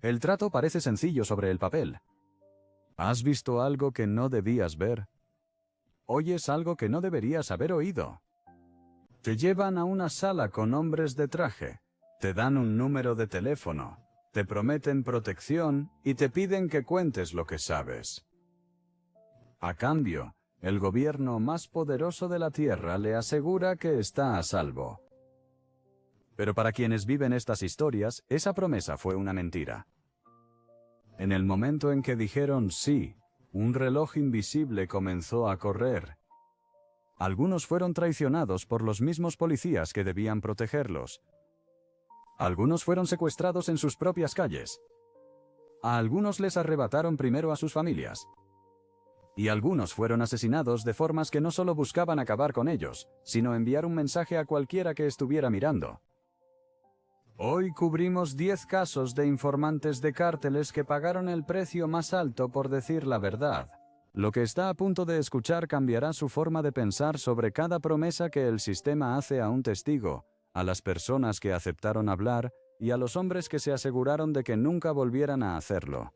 El trato parece sencillo sobre el papel. ¿Has visto algo que no debías ver? ¿Oyes algo que no deberías haber oído? Te llevan a una sala con hombres de traje, te dan un número de teléfono, te prometen protección y te piden que cuentes lo que sabes. A cambio, el gobierno más poderoso de la Tierra le asegura que está a salvo. Pero para quienes viven estas historias, esa promesa fue una mentira. En el momento en que dijeron sí, un reloj invisible comenzó a correr. Algunos fueron traicionados por los mismos policías que debían protegerlos. Algunos fueron secuestrados en sus propias calles. A algunos les arrebataron primero a sus familias. Y algunos fueron asesinados de formas que no solo buscaban acabar con ellos, sino enviar un mensaje a cualquiera que estuviera mirando. Hoy cubrimos 10 casos de informantes de cárteles que pagaron el precio más alto por decir la verdad. Lo que está a punto de escuchar cambiará su forma de pensar sobre cada promesa que el sistema hace a un testigo, a las personas que aceptaron hablar y a los hombres que se aseguraron de que nunca volvieran a hacerlo.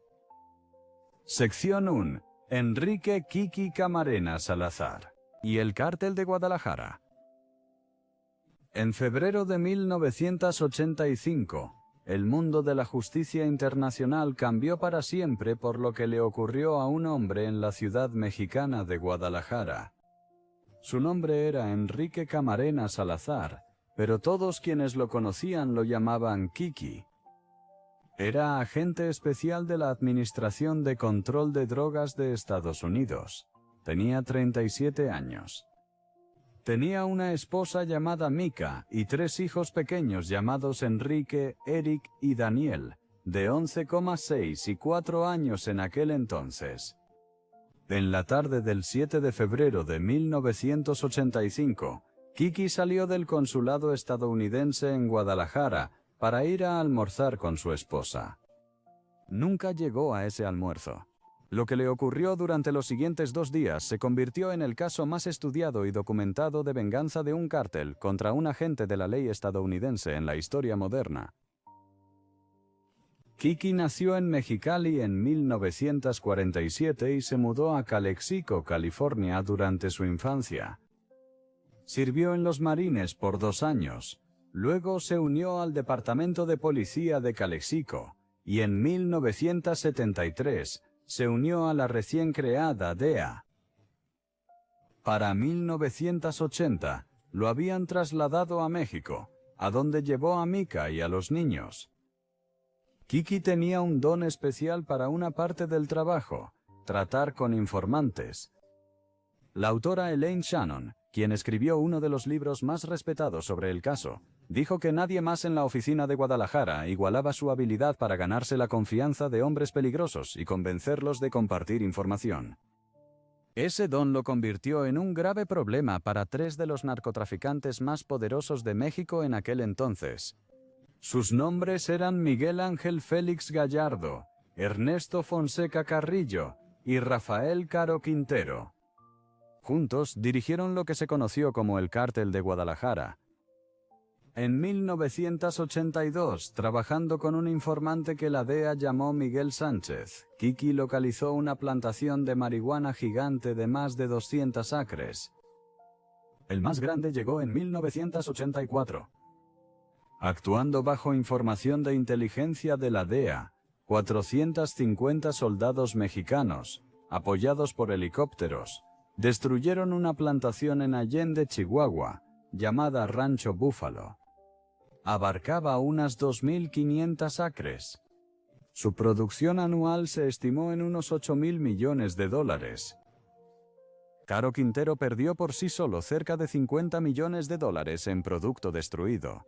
Sección 1. Enrique Kiki Camarena Salazar y el Cártel de Guadalajara. En febrero de 1985, el mundo de la justicia internacional cambió para siempre por lo que le ocurrió a un hombre en la ciudad mexicana de Guadalajara. Su nombre era Enrique Camarena Salazar, pero todos quienes lo conocían lo llamaban Kiki. Era agente especial de la Administración de Control de Drogas de Estados Unidos. Tenía 37 años. Tenía una esposa llamada Mika y 3 hijos pequeños llamados Enrique, Eric y Daniel, de 11,6 y 4 años en aquel entonces. En la tarde del 7 de febrero de 1985, Kiki salió del consulado estadounidense en Guadalajara para ir a almorzar con su esposa. Nunca llegó a ese almuerzo. Lo que le ocurrió durante los siguientes 2 días se convirtió en el caso más estudiado y documentado de venganza de un cártel contra un agente de la ley estadounidense en la historia moderna. Kiki nació en Mexicali en 1947 y se mudó a Calexico, California durante su infancia. Sirvió en los Marines por 2 años, luego se unió al Departamento de Policía de Calexico, y en 1973 se unió a la recién creada DEA. Para 1980, lo habían trasladado a México, a donde llevó a Mika y a los niños. Kiki tenía un don especial para una parte del trabajo: tratar con informantes. La autora Elaine Shannon, quien escribió uno de los libros más respetados sobre el caso, dijo que nadie más en la oficina de Guadalajara igualaba su habilidad para ganarse la confianza de hombres peligrosos y convencerlos de compartir información. Ese don lo convirtió en un grave problema para 3 de los narcotraficantes más poderosos de México en aquel entonces. Sus nombres eran Miguel Ángel Félix Gallardo, Ernesto Fonseca Carrillo y Rafael Caro Quintero. Juntos dirigieron lo que se conoció como el Cártel de Guadalajara. En 1982, trabajando con un informante que la DEA llamó Miguel Sánchez, Kiki localizó una plantación de marihuana gigante de más de 200 acres. El más grande llegó en 1984. Actuando bajo información de inteligencia de la DEA, 450 soldados mexicanos, apoyados por helicópteros, destruyeron una plantación en Allende, Chihuahua, llamada Rancho Búfalo. Abarcaba unas 2.500 acres. Su producción anual se estimó en unos $8.000 millones. Caro Quintero perdió por sí solo cerca de $50 millones en producto destruido.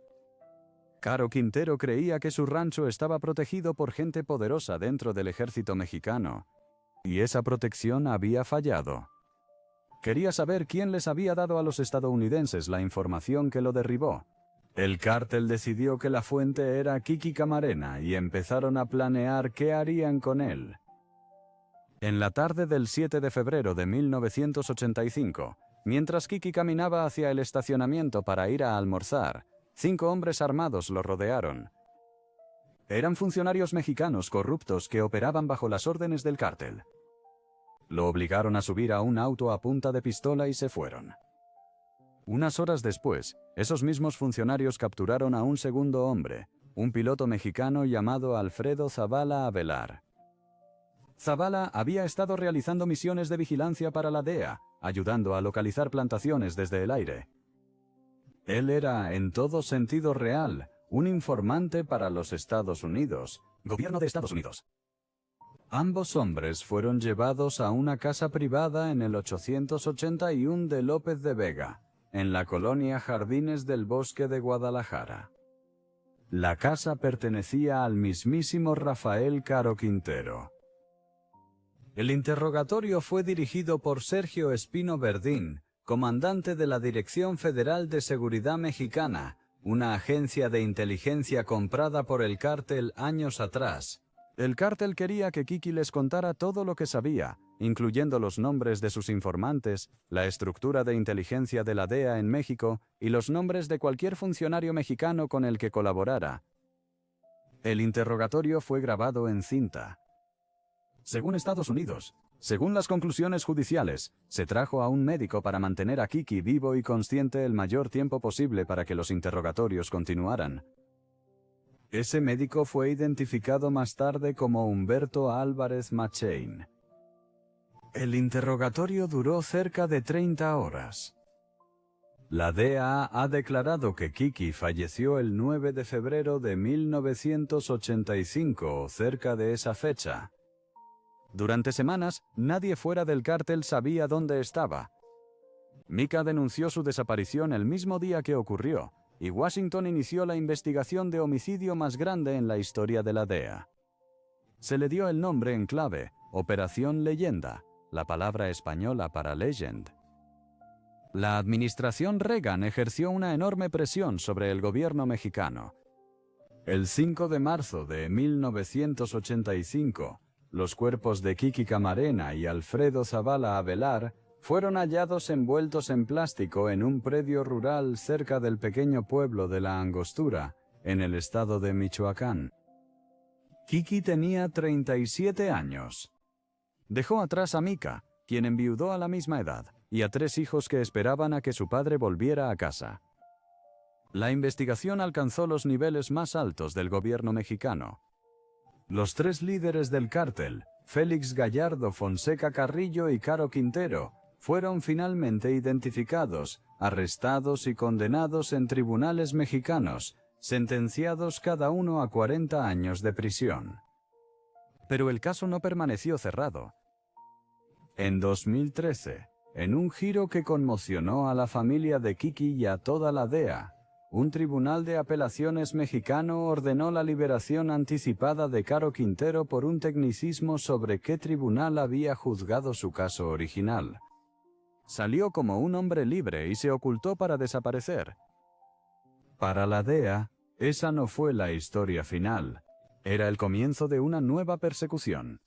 Caro Quintero creía que su rancho estaba protegido por gente poderosa dentro del ejército mexicano, y esa protección había fallado. Quería saber quién les había dado a los estadounidenses la información que lo derribó. El cártel decidió que la fuente era Kiki Camarena y empezaron a planear qué harían con él. En la tarde del 7 de febrero de 1985, mientras Kiki caminaba hacia el estacionamiento para ir a almorzar, 5 hombres armados lo rodearon. Eran funcionarios mexicanos corruptos que operaban bajo las órdenes del cártel. Lo obligaron a subir a un auto a punta de pistola y se fueron. Unas horas después, esos mismos funcionarios capturaron a un segundo hombre, un piloto mexicano llamado Alfredo Zavala Avelar. Zavala había estado realizando misiones de vigilancia para la DEA, ayudando a localizar plantaciones desde el aire. Él era, en todo sentido real, un informante para los Estados Unidos, gobierno de Estados Unidos. Ambos hombres fueron llevados a una casa privada en el 881 de López de Vega, en la colonia Jardines del Bosque de Guadalajara. La casa pertenecía al mismísimo Rafael Caro Quintero. El interrogatorio fue dirigido por Sergio Espino Verdín, comandante de la Dirección Federal de Seguridad Mexicana, una agencia de inteligencia comprada por el cártel años atrás. El cártel quería que Kiki les contara todo lo que sabía, incluyendo los nombres de sus informantes, la estructura de inteligencia de la DEA en México y los nombres de cualquier funcionario mexicano con el que colaborara. El interrogatorio fue grabado en cinta. Según Estados Unidos, según las conclusiones judiciales, se trajo a un médico para mantener a Kiki vivo y consciente el mayor tiempo posible para que los interrogatorios continuaran. Ese médico fue identificado más tarde como Humberto Álvarez Machain. El interrogatorio duró cerca de 30 horas. La DEA ha declarado que Kiki falleció el 9 de febrero de 1985 o cerca de esa fecha. Durante semanas, nadie fuera del cártel sabía dónde estaba. Mica denunció su desaparición el mismo día que ocurrió, y Washington inició la investigación de homicidio más grande en la historia de la DEA. Se le dio el nombre en clave, Operación Leyenda, la palabra española para legend. La administración Reagan ejerció una enorme presión sobre el gobierno mexicano. El 5 de marzo de 1985, los cuerpos de Kiki Camarena y Alfredo Zavala Avelar fueron hallados envueltos en plástico en un predio rural cerca del pequeño pueblo de La Angostura, en el estado de Michoacán. Kiki tenía 37 años. Dejó atrás a Mica, quien enviudó a la misma edad, y a 3 hijos que esperaban a que su padre volviera a casa. La investigación alcanzó los niveles más altos del gobierno mexicano. Los 3 líderes del cártel, Félix Gallardo Fonseca Carrillo y Caro Quintero, fueron finalmente identificados, arrestados y condenados en tribunales mexicanos, sentenciados cada uno a 40 años de prisión. Pero el caso no permaneció cerrado. En 2013, en un giro que conmocionó a la familia de Kiki y a toda la DEA, un tribunal de apelaciones mexicano ordenó la liberación anticipada de Caro Quintero por un tecnicismo sobre qué tribunal había juzgado su caso original. Salió como un hombre libre y se ocultó para desaparecer. Para la DEA, esa no fue la historia final. Era el comienzo de una nueva persecución.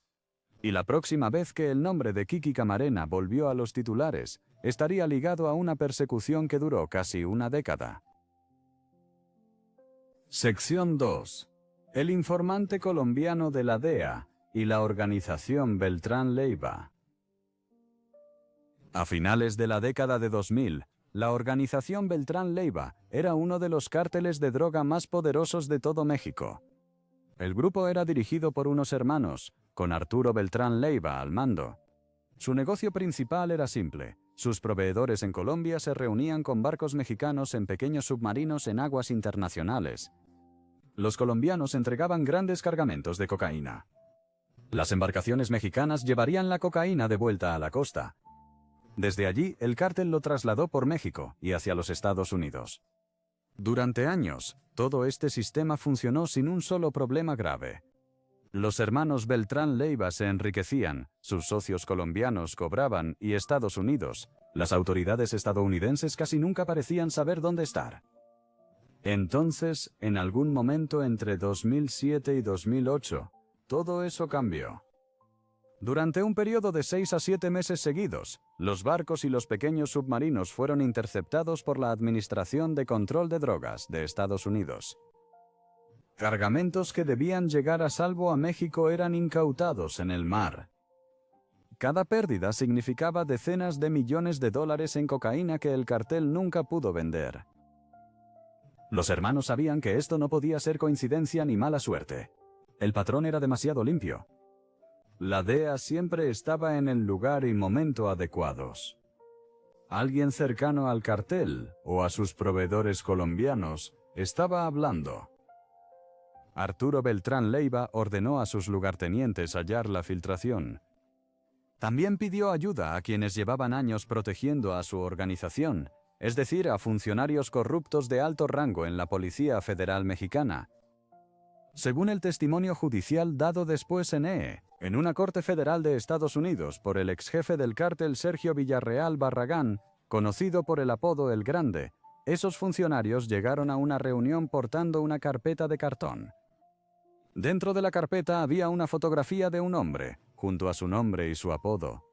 Y la próxima vez que el nombre de Kiki Camarena volvió a los titulares, estaría ligado a una persecución que duró casi una década. Sección 2. El informante colombiano de la DEA y la organización Beltrán Leiva. A finales de la década de 2000, la organización Beltrán Leiva era uno de los cárteles de droga más poderosos de todo México. El grupo era dirigido por unos hermanos, con Arturo Beltrán Leiva al mando. Su negocio principal era simple. Sus proveedores en Colombia se reunían con barcos mexicanos en pequeños submarinos en aguas internacionales. Los colombianos entregaban grandes cargamentos de cocaína. Las embarcaciones mexicanas llevarían la cocaína de vuelta a la costa. Desde allí, el cártel lo trasladó por México y hacia los Estados Unidos. Durante años, todo este sistema funcionó sin un solo problema grave. Los hermanos Beltrán Leiva se enriquecían, sus socios colombianos cobraban y Estados Unidos, las autoridades estadounidenses casi nunca parecían saber dónde estar. Entonces, en algún momento entre 2007 y 2008, todo eso cambió. Durante un periodo de 6 a 7 meses seguidos, los barcos y los pequeños submarinos fueron interceptados por la Administración de Control de Drogas de Estados Unidos. Cargamentos que debían llegar a salvo a México eran incautados en el mar. Cada pérdida significaba decenas de millones de dólares en cocaína que el cartel nunca pudo vender. Los hermanos sabían que esto no podía ser coincidencia ni mala suerte. El patrón era demasiado limpio. La DEA siempre estaba en el lugar y momento adecuados. Alguien cercano al cartel, o a sus proveedores colombianos, estaba hablando. Arturo Beltrán Leiva ordenó a sus lugartenientes hallar la filtración. También pidió ayuda a quienes llevaban años protegiendo a su organización, es decir, a funcionarios corruptos de alto rango en la Policía Federal Mexicana. Según el testimonio judicial dado después en una corte federal de Estados Unidos por el exjefe del cártel Sergio Villarreal Barragán, conocido por el apodo El Grande, esos funcionarios llegaron a una reunión portando una carpeta de cartón. Dentro de la carpeta había una fotografía de un hombre, junto a su nombre y su apodo.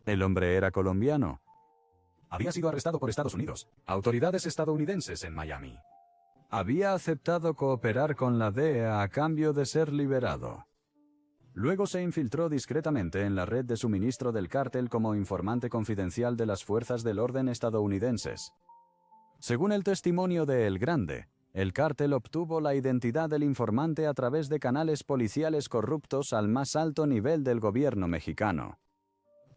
El hombre era colombiano. Había sido arrestado por Estados Unidos, autoridades estadounidenses en Miami. Había aceptado cooperar con la DEA a cambio de ser liberado. Luego se infiltró discretamente en la red de suministro del cártel como informante confidencial de las fuerzas del orden estadounidenses. Según el testimonio de El Grande, el cártel obtuvo la identidad del informante a través de canales policiales corruptos al más alto nivel del gobierno mexicano.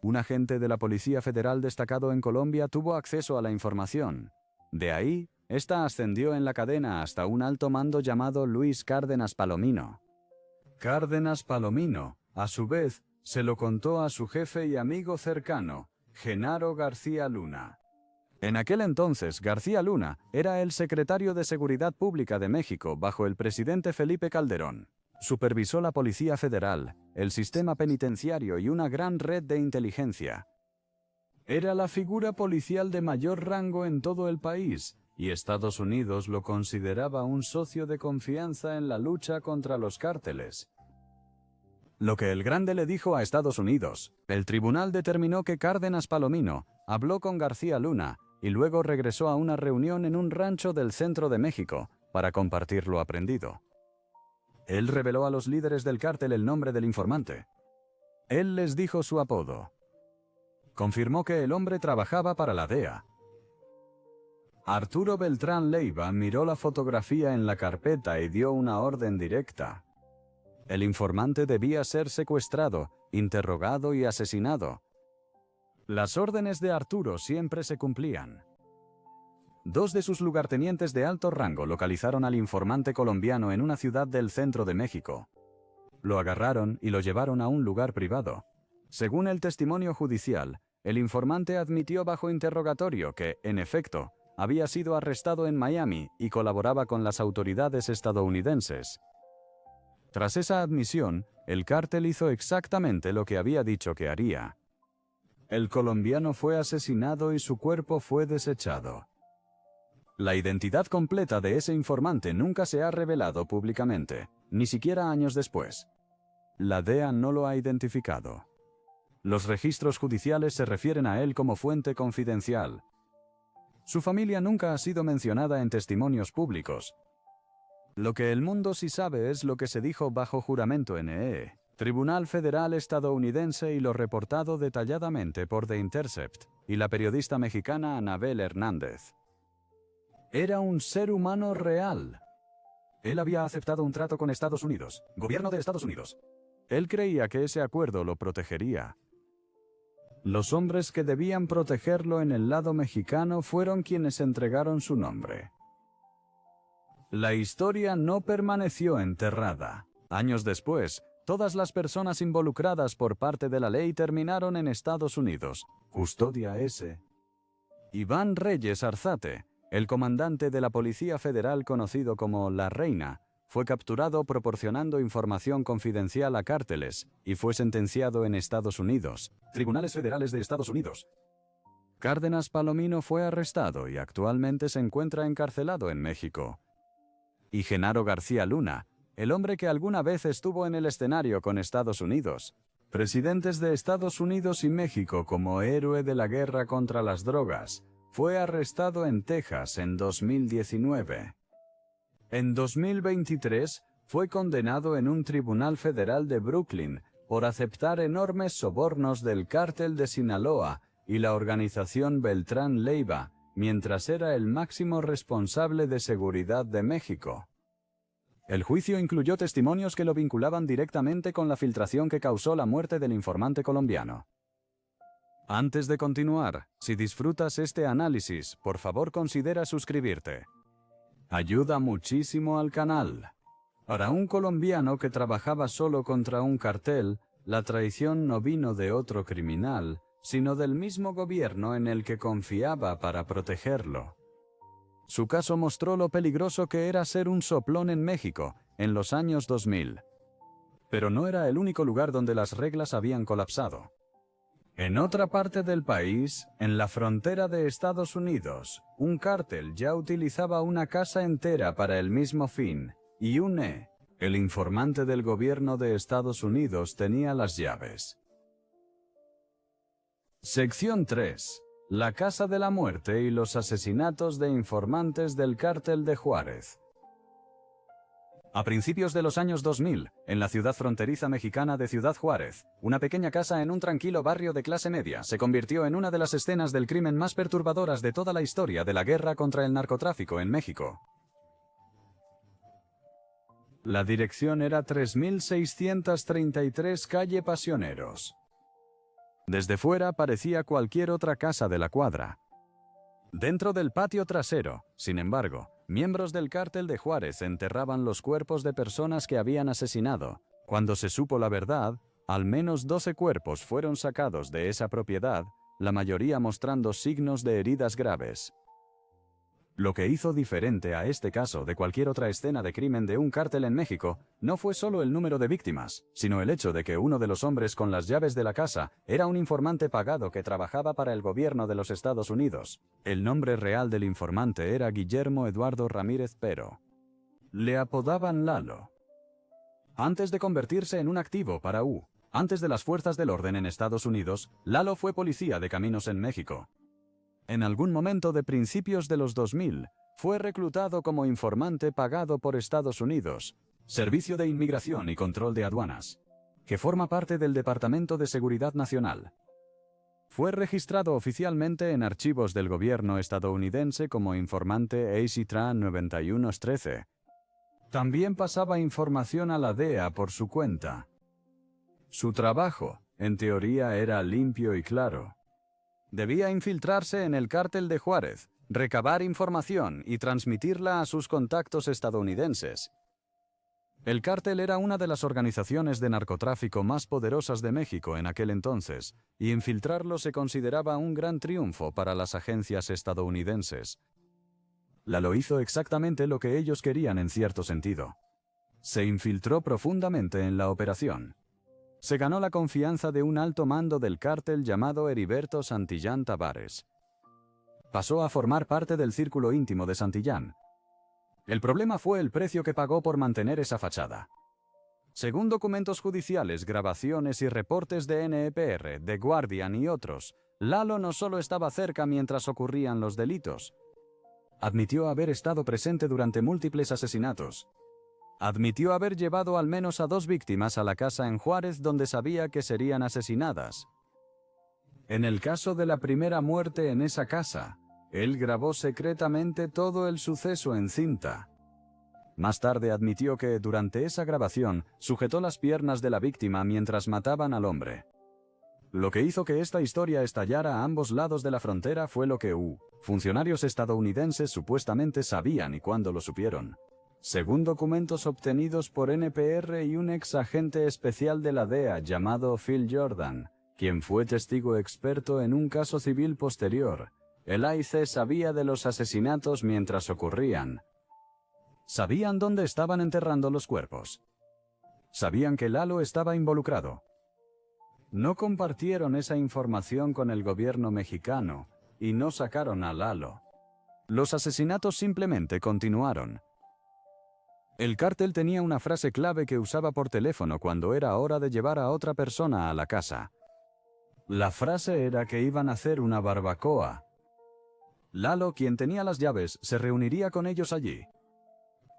Un agente de la Policía Federal destacado en Colombia tuvo acceso a la información. De ahí, esta ascendió en la cadena hasta un alto mando llamado Luis Cárdenas Palomino. Cárdenas Palomino, a su vez, se lo contó a su jefe y amigo cercano, Genaro García Luna. En aquel entonces, García Luna era el secretario de Seguridad Pública de México bajo el presidente Felipe Calderón. Supervisó la Policía Federal, el sistema penitenciario y una gran red de inteligencia. Era la figura policial de mayor rango en todo el país, y Estados Unidos lo consideraba un socio de confianza en la lucha contra los cárteles. Lo que El Grande le dijo a Estados Unidos, el tribunal determinó que Cárdenas Palomino habló con García Luna y luego regresó a una reunión en un rancho del centro de México para compartir lo aprendido. Él reveló a los líderes del cártel el nombre del informante. Él les dijo su apodo. Confirmó que el hombre trabajaba para la DEA. Arturo Beltrán Leiva miró la fotografía en la carpeta y dio una orden directa. El informante debía ser secuestrado, interrogado y asesinado. Las órdenes de Arturo siempre se cumplían. Dos de sus lugartenientes de alto rango localizaron al informante colombiano en una ciudad del centro de México. Lo agarraron y lo llevaron a un lugar privado. Según el testimonio judicial, el informante admitió bajo interrogatorio que, en efecto, había sido arrestado en Miami y colaboraba con las autoridades estadounidenses. Tras esa admisión, el cártel hizo exactamente lo que había dicho que haría. El colombiano fue asesinado y su cuerpo fue desechado. La identidad completa de ese informante nunca se ha revelado públicamente, ni siquiera años después. La DEA no lo ha identificado. Los registros judiciales se refieren a él como fuente confidencial. Su familia nunca ha sido mencionada en testimonios públicos. Lo que el mundo sí sabe es lo que se dijo bajo juramento en Tribunal Federal estadounidense y lo reportado detalladamente por The Intercept y la periodista mexicana Anabel Hernández. Era un ser humano real. Él había aceptado un trato con Estados Unidos, gobierno de Estados Unidos. Él creía que ese acuerdo lo protegería. Los hombres que debían protegerlo en el lado mexicano fueron quienes entregaron su nombre. La historia no permaneció enterrada. Años después, todas las personas involucradas por parte de la ley terminaron en Estados Unidos. Custodia S. Iván Reyes Arzate, el comandante de la Policía Federal conocido como La Reina, fue capturado proporcionando información confidencial a cárteles y fue sentenciado en Estados Unidos. Tribunales Federales de Estados Unidos. Cárdenas Palomino fue arrestado y actualmente se encuentra encarcelado en México. Y Genaro García Luna, el hombre que alguna vez estuvo en el escenario con Estados Unidos, presidentes de Estados Unidos y México como héroe de la guerra contra las drogas, fue arrestado en Texas en 2019. En 2023, fue condenado en un tribunal federal de Brooklyn por aceptar enormes sobornos del cártel de Sinaloa y la organización Beltrán Leiva, mientras era el máximo responsable de seguridad de México. El juicio incluyó testimonios que lo vinculaban directamente con la filtración que causó la muerte del informante colombiano. Antes de continuar, si disfrutas este análisis, por favor considera suscribirte. Ayuda muchísimo al canal. Para un colombiano que trabajaba solo contra un cartel, la traición no vino de otro criminal, sino del mismo gobierno en el que confiaba para protegerlo. Su caso mostró lo peligroso que era ser un soplón en México, en los años 2000. Pero no era el único lugar donde las reglas habían colapsado. En otra parte del país, en la frontera de Estados Unidos, un cártel ya utilizaba una casa entera para el mismo fin, y el informante del gobierno de Estados Unidos, tenía las llaves. Sección 3. La Casa de la Muerte y los asesinatos de informantes del Cártel de Juárez. A principios de los años 2000, en la ciudad fronteriza mexicana de Ciudad Juárez, una pequeña casa en un tranquilo barrio de clase media se convirtió en una de las escenas del crimen más perturbadoras de toda la historia de la guerra contra el narcotráfico en México. La dirección era 3633 calle Pasioneros. Desde fuera parecía cualquier otra casa de la cuadra. Dentro del patio trasero, sin embargo, miembros del Cártel de Juárez enterraban los cuerpos de personas que habían asesinado. Cuando se supo la verdad, al menos 12 cuerpos fueron sacados de esa propiedad, la mayoría mostrando signos de heridas graves. Lo que hizo diferente a este caso de cualquier otra escena de crimen de un cártel en México no fue solo el número de víctimas, sino el hecho de que uno de los hombres con las llaves de la casa era un informante pagado que trabajaba para el gobierno de los Estados Unidos. El nombre real del informante era Guillermo Eduardo Ramírez Pero. Le apodaban Lalo. Antes de convertirse en un activo para antes de las fuerzas del orden en Estados Unidos, Lalo fue policía de caminos en México. En algún momento de principios de los 2000, fue reclutado como informante pagado por Estados Unidos, Servicio de Inmigración y Control de Aduanas, que forma parte del Departamento de Seguridad Nacional. Fue registrado oficialmente en archivos del gobierno estadounidense como informante ACTRA 9113. También pasaba información a la DEA por su cuenta. Su trabajo, en teoría, era limpio y claro. Debía infiltrarse en el Cártel de Juárez, recabar información y transmitirla a sus contactos estadounidenses. El cártel era una de las organizaciones de narcotráfico más poderosas de México en aquel entonces, y infiltrarlo se consideraba un gran triunfo para las agencias estadounidenses. Lalo hizo exactamente lo que ellos querían en cierto sentido. Se infiltró profundamente en la operación. Se ganó la confianza de un alto mando del cártel llamado Heriberto Santillán Tavares. Pasó a formar parte del círculo íntimo de Santillán. El problema fue el precio que pagó por mantener esa fachada. Según documentos judiciales, grabaciones y reportes de NEPR, The Guardian y otros, Lalo no solo estaba cerca mientras ocurrían los delitos. Admitió haber estado presente durante múltiples asesinatos. Admitió haber llevado al menos a 2 víctimas a la casa en Juárez donde sabía que serían asesinadas. En el caso de la primera muerte en esa casa, él grabó secretamente todo el suceso en cinta. Más tarde admitió que, durante esa grabación, sujetó las piernas de la víctima mientras mataban al hombre. Lo que hizo que esta historia estallara a ambos lados de la frontera fue lo que funcionarios estadounidenses supuestamente sabían y cuándo lo supieron. Según documentos obtenidos por NPR y un ex agente especial de la DEA llamado Phil Jordan, quien fue testigo experto en un caso civil posterior, el AIC sabía de los asesinatos mientras ocurrían. Sabían dónde estaban enterrando los cuerpos. Sabían que Lalo estaba involucrado. No compartieron esa información con el gobierno mexicano y no sacaron a Lalo. Los asesinatos simplemente continuaron. El cártel tenía una frase clave que usaba por teléfono cuando era hora de llevar a otra persona a la casa. La frase era que iban a hacer una barbacoa. Lalo, quien tenía las llaves, se reuniría con ellos allí.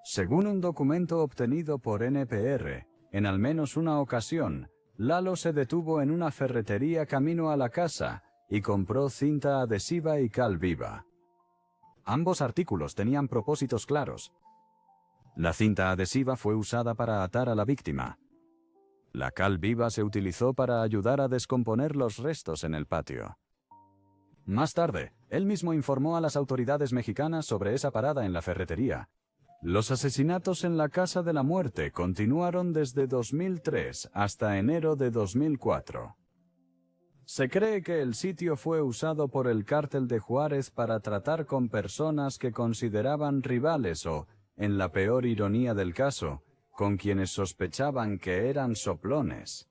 Según un documento obtenido por NPR, en al menos una ocasión, Lalo se detuvo en una ferretería camino a la casa y compró cinta adhesiva y cal viva. Ambos artículos tenían propósitos claros. La cinta adhesiva fue usada para atar a la víctima. La cal viva se utilizó para ayudar a descomponer los restos en el patio. Más tarde, él mismo informó a las autoridades mexicanas sobre esa parada en la ferretería. Los asesinatos en la Casa de la Muerte continuaron desde 2003 hasta enero de 2004. Se cree que el sitio fue usado por el Cártel de Juárez para tratar con personas que consideraban rivales o, en la peor ironía del caso, con quienes sospechaban que eran soplones.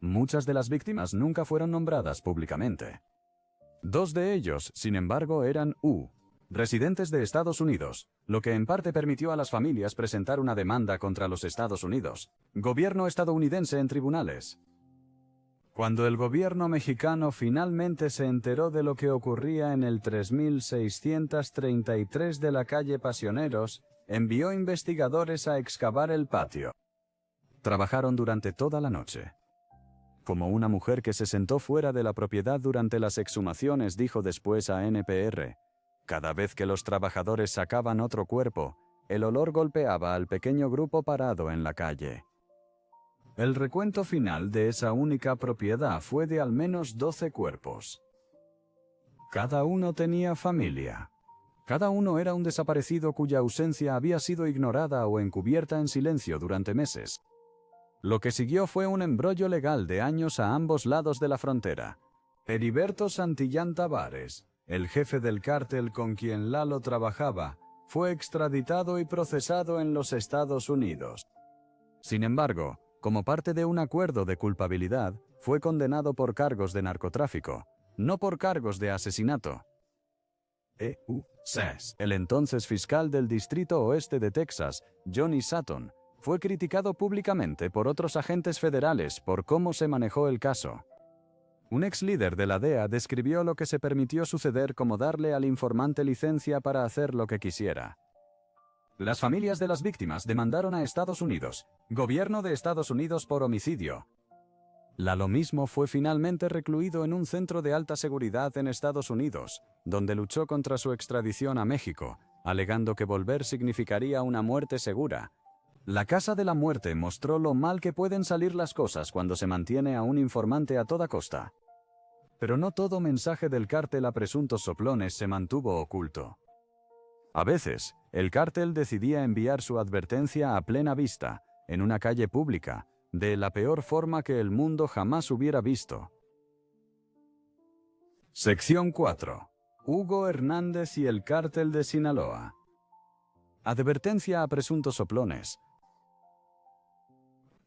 Muchas de las víctimas nunca fueron nombradas públicamente. 2 de ellos, sin embargo, eran residentes de Estados Unidos, lo que en parte permitió a las familias presentar una demanda contra los Estados Unidos, gobierno estadounidense en tribunales. Cuando el gobierno mexicano finalmente se enteró de lo que ocurría en el 3633 de la calle Pasioneros, envió investigadores a excavar el patio. Trabajaron durante toda la noche. Como una mujer que se sentó fuera de la propiedad durante las exhumaciones dijo después a NPR, cada vez que los trabajadores sacaban otro cuerpo, el olor golpeaba al pequeño grupo parado en la calle. El recuento final de esa única propiedad fue de al menos 12 cuerpos. Cada uno tenía familia. Cada uno era un desaparecido cuya ausencia había sido ignorada o encubierta en silencio durante meses. Lo que siguió fue un embrollo legal de años a ambos lados de la frontera. Heriberto Santillán Tavares, el jefe del cártel con quien Lalo trabajaba, fue extraditado y procesado en los Estados Unidos. Sin embargo, como parte de un acuerdo de culpabilidad, fue condenado por cargos de narcotráfico, no por cargos de asesinato. El entonces fiscal del Distrito Oeste de Texas, Johnny Sutton, fue criticado públicamente por otros agentes federales por cómo se manejó el caso. Un ex líder de la DEA describió lo que se permitió suceder como darle al informante licencia para hacer lo que quisiera. Las familias de las víctimas demandaron a Estados Unidos, gobierno de Estados Unidos por homicidio. Lalo mismo fue finalmente recluido en un centro de alta seguridad en Estados Unidos, donde luchó contra su extradición a México, alegando que volver significaría una muerte segura. La Casa de la Muerte mostró lo mal que pueden salir las cosas cuando se mantiene a un informante a toda costa. Pero no todo mensaje del cártel a presuntos soplones se mantuvo oculto. A veces, el cártel decidía enviar su advertencia a plena vista, en una calle pública, de la peor forma que el mundo jamás hubiera visto. Sección 4. Hugo Hernández y el cártel de Sinaloa. Advertencia a presuntos soplones.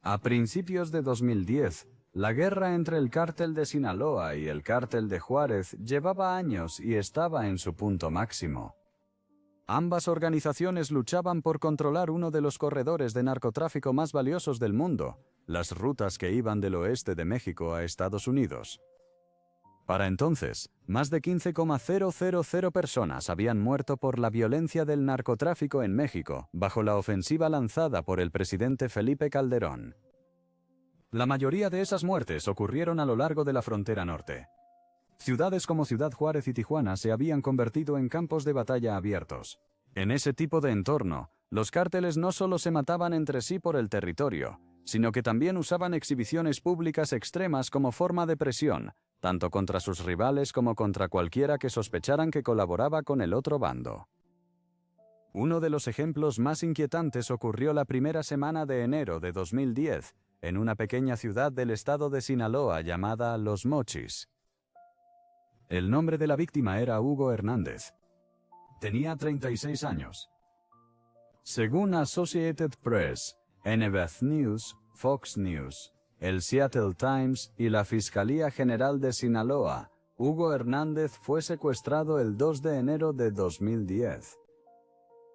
A principios de 2010, la guerra entre el cártel de Sinaloa y el cártel de Juárez llevaba años y estaba en su punto máximo. Ambas organizaciones luchaban por controlar uno de los corredores de narcotráfico más valiosos del mundo, las rutas que iban del oeste de México a Estados Unidos. Para entonces, más de 15,000 personas habían muerto por la violencia del narcotráfico en México, bajo la ofensiva lanzada por el presidente Felipe Calderón. La mayoría de esas muertes ocurrieron a lo largo de la frontera norte. Ciudades como Ciudad Juárez y Tijuana se habían convertido en campos de batalla abiertos. En ese tipo de entorno, los cárteles no solo se mataban entre sí por el territorio, sino que también usaban exhibiciones públicas extremas como forma de presión, tanto contra sus rivales como contra cualquiera que sospecharan que colaboraba con el otro bando. Uno de los ejemplos más inquietantes ocurrió la primera semana de enero de 2010, en una pequeña ciudad del estado de Sinaloa llamada Los Mochis. El nombre de la víctima era Hugo Hernández. Tenía 36 años. Según Associated Press, NBC News, Fox News, el Seattle Times y la Fiscalía General de Sinaloa, Hugo Hernández fue secuestrado el 2 de enero de 2010.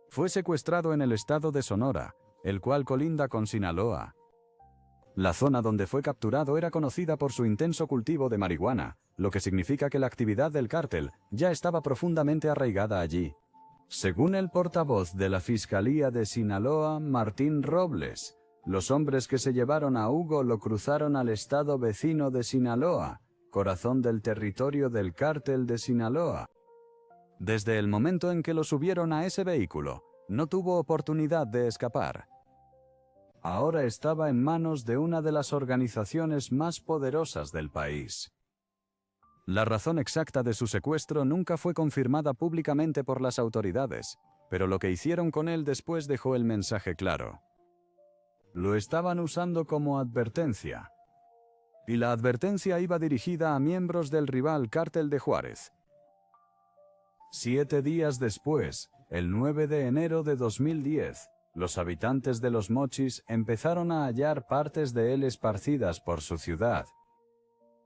Fue secuestrado en el estado de Sonora, el cual colinda con Sinaloa. La zona donde fue capturado era conocida por su intenso cultivo de marihuana, lo que significa que la actividad del cártel ya estaba profundamente arraigada allí. Según el portavoz de la Fiscalía de Sinaloa, Martín Robles, los hombres que se llevaron a Hugo lo cruzaron al estado vecino de Sinaloa, corazón del territorio del cártel de Sinaloa. Desde el momento en que lo subieron a ese vehículo, no tuvo oportunidad de escapar. Ahora estaba en manos de una de las organizaciones más poderosas del país. La razón exacta de su secuestro nunca fue confirmada públicamente por las autoridades, pero lo que hicieron con él después dejó el mensaje claro. Lo estaban usando como advertencia. Y la advertencia iba dirigida a miembros del rival Cártel de Juárez. 7 días después, el 9 de enero de 2010, los habitantes de Los Mochis empezaron a hallar partes de él esparcidas por su ciudad.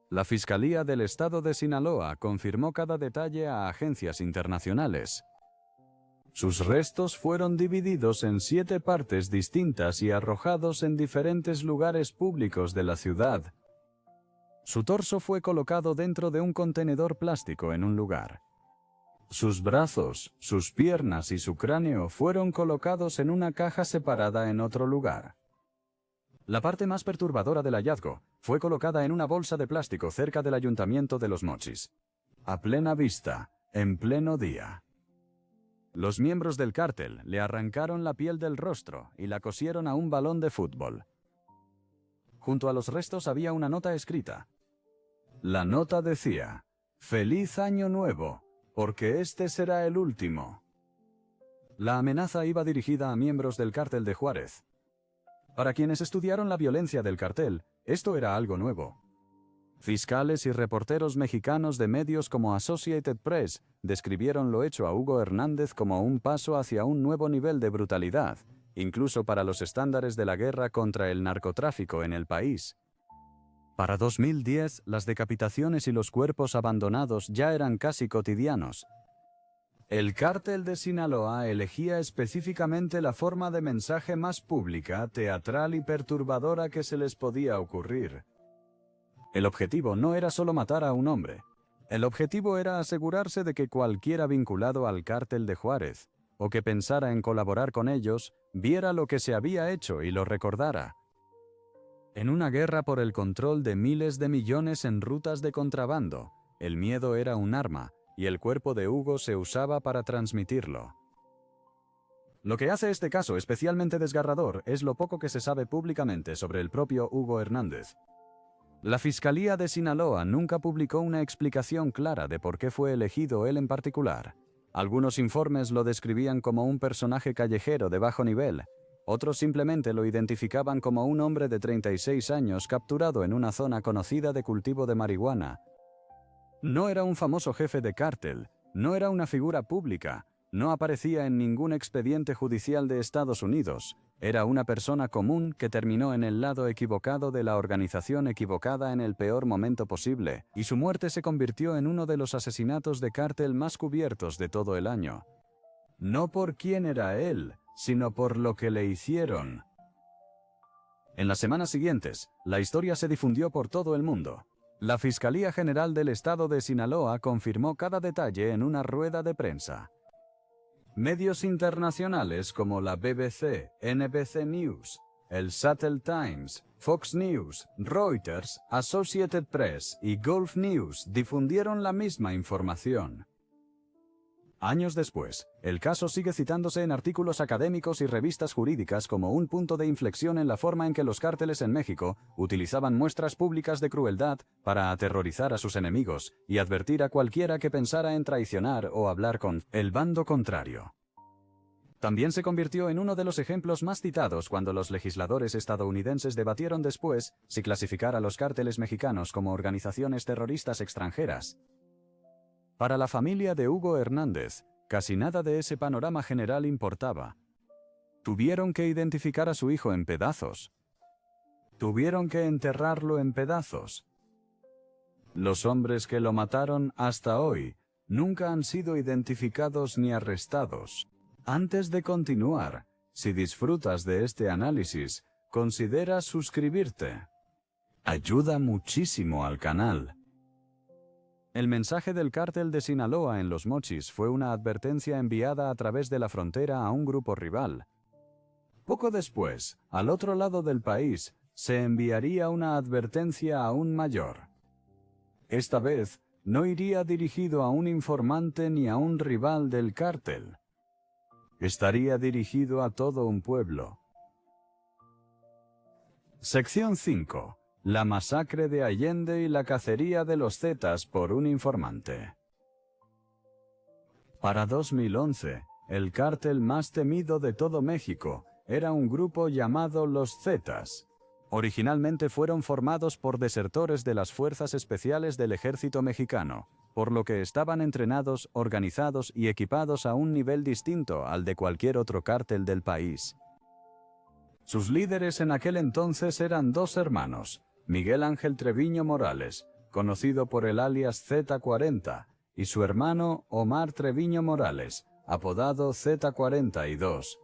La Fiscalía del Estado de Sinaloa confirmó cada detalle a agencias internacionales. Sus restos fueron divididos en 7 partes distintas y arrojados en diferentes lugares públicos de la ciudad. Su torso fue colocado dentro de un contenedor plástico en un lugar. Sus brazos, sus piernas y su cráneo fueron colocados en una caja separada en otro lugar. La parte más perturbadora del hallazgo fue colocada en una bolsa de plástico cerca del ayuntamiento de Los Mochis. A plena vista, en pleno día. Los miembros del cártel le arrancaron la piel del rostro y la cosieron a un balón de fútbol. Junto a los restos había una nota escrita. La nota decía: «Feliz Año Nuevo, porque este será el último». La amenaza iba dirigida a miembros del cártel de Juárez. Para quienes estudiaron la violencia del cartel, esto era algo nuevo. Fiscales y reporteros mexicanos de medios como Associated Press describieron lo hecho a Hugo Hernández como un paso hacia un nuevo nivel de brutalidad, incluso para los estándares de la guerra contra el narcotráfico en el país. Para 2010, las decapitaciones y los cuerpos abandonados ya eran casi cotidianos. El cártel de Sinaloa elegía específicamente la forma de mensaje más pública, teatral y perturbadora que se les podía ocurrir. El objetivo no era solo matar a un hombre. El objetivo era asegurarse de que cualquiera vinculado al cártel de Juárez, o que pensara en colaborar con ellos, viera lo que se había hecho y lo recordara. En una guerra por el control de miles de millones en rutas de contrabando, el miedo era un arma, y el cuerpo de Hugo se usaba para transmitirlo. Lo que hace este caso especialmente desgarrador es lo poco que se sabe públicamente sobre el propio Hugo Hernández. La Fiscalía de Sinaloa nunca publicó una explicación clara de por qué fue elegido él en particular. Algunos informes lo describían como un personaje callejero de bajo nivel, otros simplemente lo identificaban como un hombre de 36 años capturado en una zona conocida de cultivo de marihuana. No era un famoso jefe de cártel, no era una figura pública, no aparecía en ningún expediente judicial de Estados Unidos. Era una persona común que terminó en el lado equivocado de la organización equivocada en el peor momento posible, y su muerte se convirtió en uno de los asesinatos de cártel más cubiertos de todo el año. No por quién era él, sino por lo que le hicieron. En las semanas siguientes, la historia se difundió por todo el mundo. La Fiscalía General del Estado de Sinaloa confirmó cada detalle en una rueda de prensa. Medios internacionales como la BBC, NBC News, el Seattle Times, Fox News, Reuters, Associated Press y Gulf News difundieron la misma información. Años después, el caso sigue citándose en artículos académicos y revistas jurídicas como un punto de inflexión en la forma en que los cárteles en México utilizaban muestras públicas de crueldad para aterrorizar a sus enemigos y advertir a cualquiera que pensara en traicionar o hablar con el bando contrario. También se convirtió en uno de los ejemplos más citados cuando los legisladores estadounidenses debatieron después si clasificar a los cárteles mexicanos como organizaciones terroristas extranjeras. Para la familia de Hugo Hernández, casi nada de ese panorama general importaba. Tuvieron que identificar a su hijo en pedazos. Tuvieron que enterrarlo en pedazos. Los hombres que lo mataron hasta hoy nunca han sido identificados ni arrestados. Antes de continuar, si disfrutas de este análisis, considera suscribirte. Ayuda muchísimo al canal. El mensaje del cártel de Sinaloa en Los Mochis fue una advertencia enviada a través de la frontera a un grupo rival. Poco después, al otro lado del país, se enviaría una advertencia aún mayor. Esta vez, no iría dirigido a un informante ni a un rival del cártel. Estaría dirigido a todo un pueblo. Sección 5. La masacre de Allende y la cacería de los Zetas por un informante. Para 2011, el cártel más temido de todo México era un grupo llamado los Zetas. Originalmente fueron formados por desertores de las fuerzas especiales del ejército mexicano, por lo que estaban entrenados, organizados y equipados a un nivel distinto al de cualquier otro cártel del país. Sus líderes en aquel entonces eran dos hermanos, Miguel Ángel Treviño Morales, conocido por el alias Z40, y su hermano Omar Treviño Morales, apodado Z42.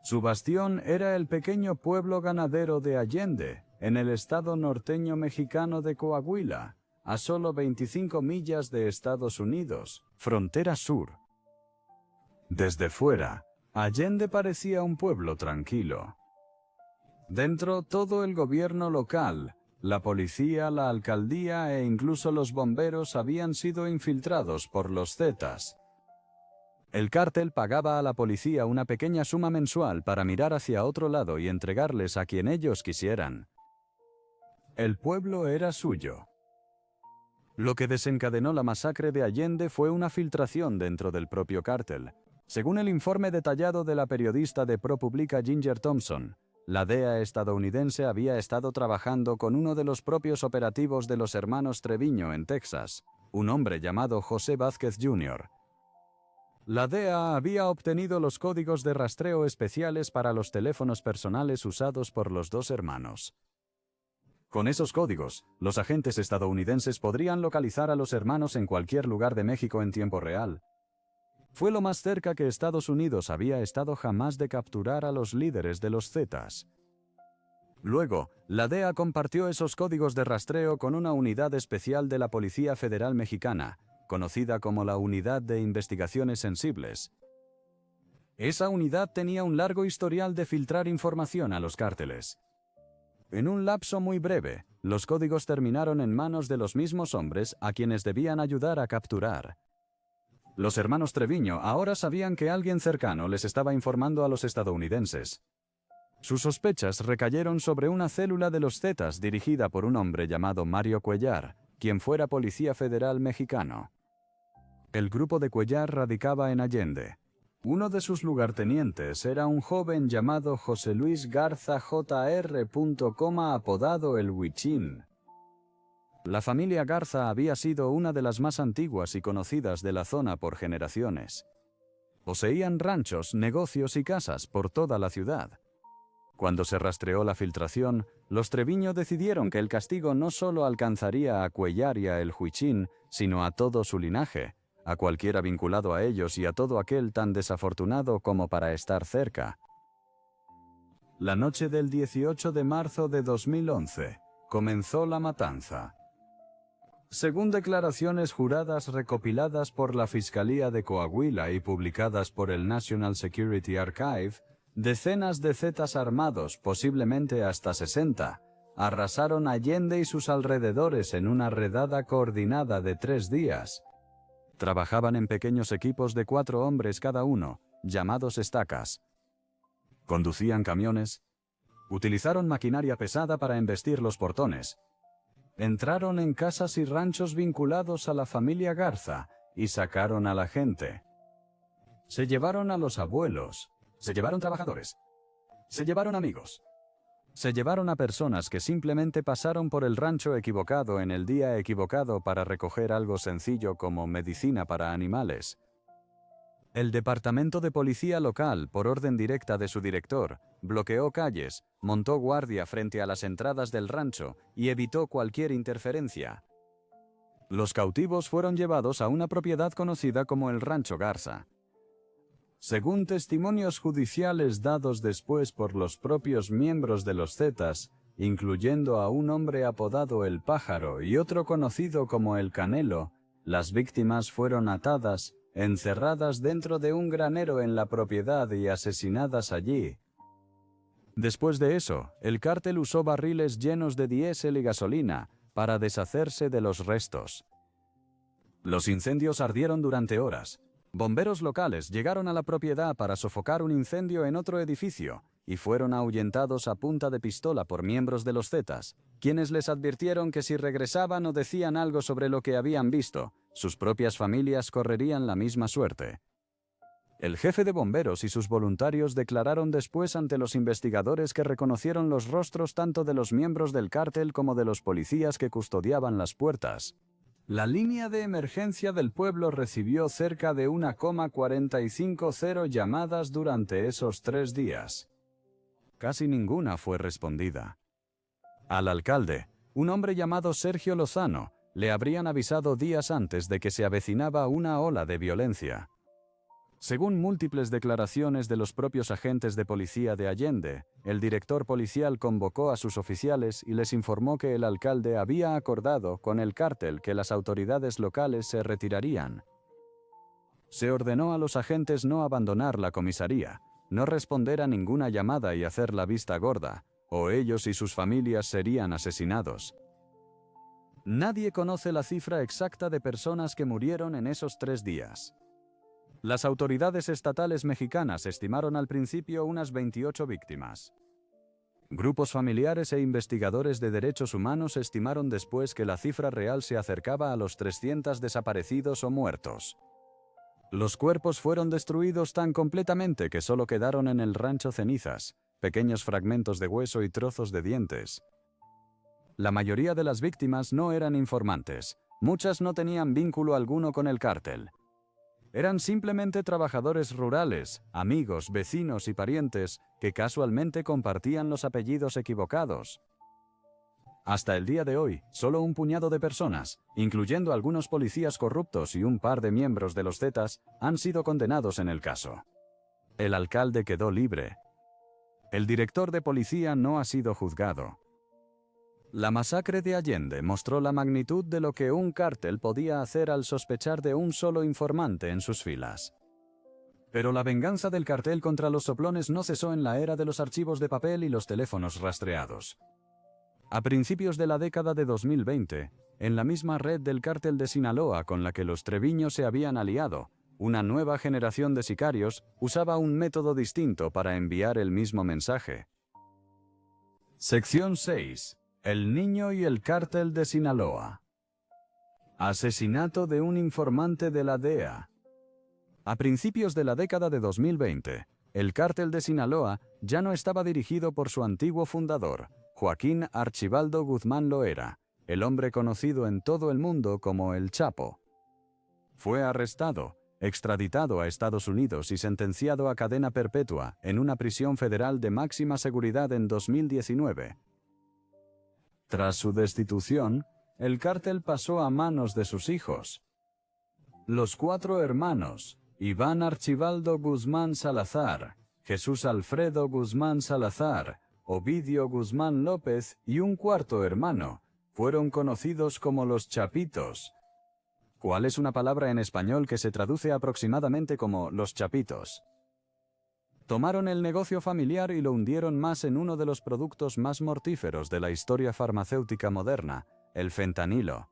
Su bastión era el pequeño pueblo ganadero de Allende, en el estado norteño mexicano de Coahuila, a solo 25 millas de Estados Unidos, frontera sur. Desde fuera, Allende parecía un pueblo tranquilo. Dentro, todo el gobierno local, la policía, la alcaldía e incluso los bomberos habían sido infiltrados por los Zetas. El cártel pagaba a la policía una pequeña suma mensual para mirar hacia otro lado y entregarles a quien ellos quisieran. El pueblo era suyo. Lo que desencadenó la masacre de Allende fue una filtración dentro del propio cártel. Según el informe detallado de la periodista de ProPublica Ginger Thompson, la DEA estadounidense había estado trabajando con uno de los propios operativos de los hermanos Treviño en Texas, un hombre llamado José Vázquez Jr. La DEA había obtenido los códigos de rastreo especiales para los teléfonos personales usados por los dos hermanos. Con esos códigos, los agentes estadounidenses podrían localizar a los hermanos en cualquier lugar de México en tiempo real. Fue lo más cerca que Estados Unidos había estado jamás de capturar a los líderes de los Zetas. Luego, la DEA compartió esos códigos de rastreo con una unidad especial de la Policía Federal Mexicana, conocida como la Unidad de Investigaciones Sensibles. Esa unidad tenía un largo historial de filtrar información a los cárteles. En un lapso muy breve, los códigos terminaron en manos de los mismos hombres a quienes debían ayudar a capturar. Los hermanos Treviño ahora sabían que alguien cercano les estaba informando a los estadounidenses. Sus sospechas recayeron sobre una célula de los Zetas dirigida por un hombre llamado Mario Cuellar, quien fuera policía federal mexicano. El grupo de Cuellar radicaba en Allende. Uno de sus lugartenientes era un joven llamado José Luis Garza Jr., apodado el Huichín. La familia Garza había sido una de las más antiguas y conocidas de la zona por generaciones. Poseían ranchos, negocios y casas por toda la ciudad. Cuando se rastreó la filtración, los Treviño decidieron que el castigo no solo alcanzaría a Cuellar y a el Huichín, sino a todo su linaje, a cualquiera vinculado a ellos y a todo aquel tan desafortunado como para estar cerca. La noche del 18 de marzo de 2011, comenzó la matanza. Según declaraciones juradas recopiladas por la Fiscalía de Coahuila y publicadas por el National Security Archive, decenas de zetas armados, posiblemente hasta 60, arrasaron Allende y sus alrededores en una redada coordinada de 3 días. Trabajaban en pequeños equipos de 4 hombres cada uno, llamados estacas. Conducían camiones. Utilizaron maquinaria pesada para embestir los portones. Entraron en casas y ranchos vinculados a la familia Garza y sacaron a la gente. Se llevaron a los abuelos, se llevaron trabajadores, se llevaron amigos. Se llevaron a personas que simplemente pasaron por el rancho equivocado en el día equivocado para recoger algo sencillo como medicina para animales. El departamento de policía local, por orden directa de su director, bloqueó calles, montó guardia frente a las entradas del rancho y evitó cualquier interferencia. Los cautivos fueron llevados a una propiedad conocida como el Rancho Garza. Según testimonios judiciales dados después por los propios miembros de los Zetas, incluyendo a un hombre apodado el Pájaro y otro conocido como el Canelo, las víctimas fueron atadas, encerradas dentro de un granero en la propiedad y asesinadas allí. Después de eso, el cártel usó barriles llenos de diésel y gasolina para deshacerse de los restos. Los incendios ardieron durante horas. Bomberos locales llegaron a la propiedad para sofocar un incendio en otro edificio y fueron ahuyentados a punta de pistola por miembros de los Zetas, quienes les advirtieron que si regresaban o decían algo sobre lo que habían visto, sus propias familias correrían la misma suerte. El jefe de bomberos y sus voluntarios declararon después ante los investigadores que reconocieron los rostros tanto de los miembros del cártel como de los policías que custodiaban las puertas. La línea de emergencia del pueblo recibió cerca de 1,450 llamadas durante esos 3 días. Casi ninguna fue respondida. Al alcalde, un hombre llamado Sergio Lozano, le habrían avisado días antes de que se avecinaba una ola de violencia. Según múltiples declaraciones de los propios agentes de policía de Allende, el director policial convocó a sus oficiales y les informó que el alcalde había acordado con el cártel que las autoridades locales se retirarían. Se ordenó a los agentes no abandonar la comisaría, no responder a ninguna llamada y hacer la vista gorda, o ellos y sus familias serían asesinados. Nadie conoce la cifra exacta de personas que murieron en esos 3 días. Las autoridades estatales mexicanas estimaron al principio unas 28 víctimas. Grupos familiares e investigadores de derechos humanos estimaron después que la cifra real se acercaba a los 300 desaparecidos o muertos. Los cuerpos fueron destruidos tan completamente que solo quedaron en el rancho cenizas, pequeños fragmentos de hueso y trozos de dientes. La mayoría de las víctimas no eran informantes, muchas no tenían vínculo alguno con el cártel. Eran simplemente trabajadores rurales, amigos, vecinos y parientes que casualmente compartían los apellidos equivocados. Hasta el día de hoy, solo un puñado de personas, incluyendo algunos policías corruptos y un par de miembros de los Zetas, han sido condenados en el caso. El alcalde quedó libre. El director de policía no ha sido juzgado. La masacre de Allende mostró la magnitud de lo que un cártel podía hacer al sospechar de un solo informante en sus filas. Pero la venganza del cartel contra los soplones no cesó en la era de los archivos de papel y los teléfonos rastreados. A principios de la década de 2020, en la misma red del cártel de Sinaloa con la que los Treviño se habían aliado, una nueva generación de sicarios usaba un método distinto para enviar el mismo mensaje. Sección 6. El niño y el cártel de Sinaloa. Asesinato de un informante de la DEA. A principios de la década de 2020, el cártel de Sinaloa ya no estaba dirigido por su antiguo fundador, Joaquín Archibaldo Guzmán Loera, el hombre conocido en todo el mundo como El Chapo. Fue arrestado, extraditado a Estados Unidos y sentenciado a cadena perpetua en una prisión federal de máxima seguridad en 2019. Tras su destitución, el cártel pasó a manos de sus hijos. Los 4 hermanos, Iván Archibaldo Guzmán Salazar, Jesús Alfredo Guzmán Salazar, Ovidio Guzmán López y un 4º hermano, fueron conocidos como los Chapitos. ¿Cuál es una palabra en español que se traduce aproximadamente como los Chapitos? Tomaron el negocio familiar y lo hundieron más en uno de los productos más mortíferos de la historia farmacéutica moderna, el fentanilo.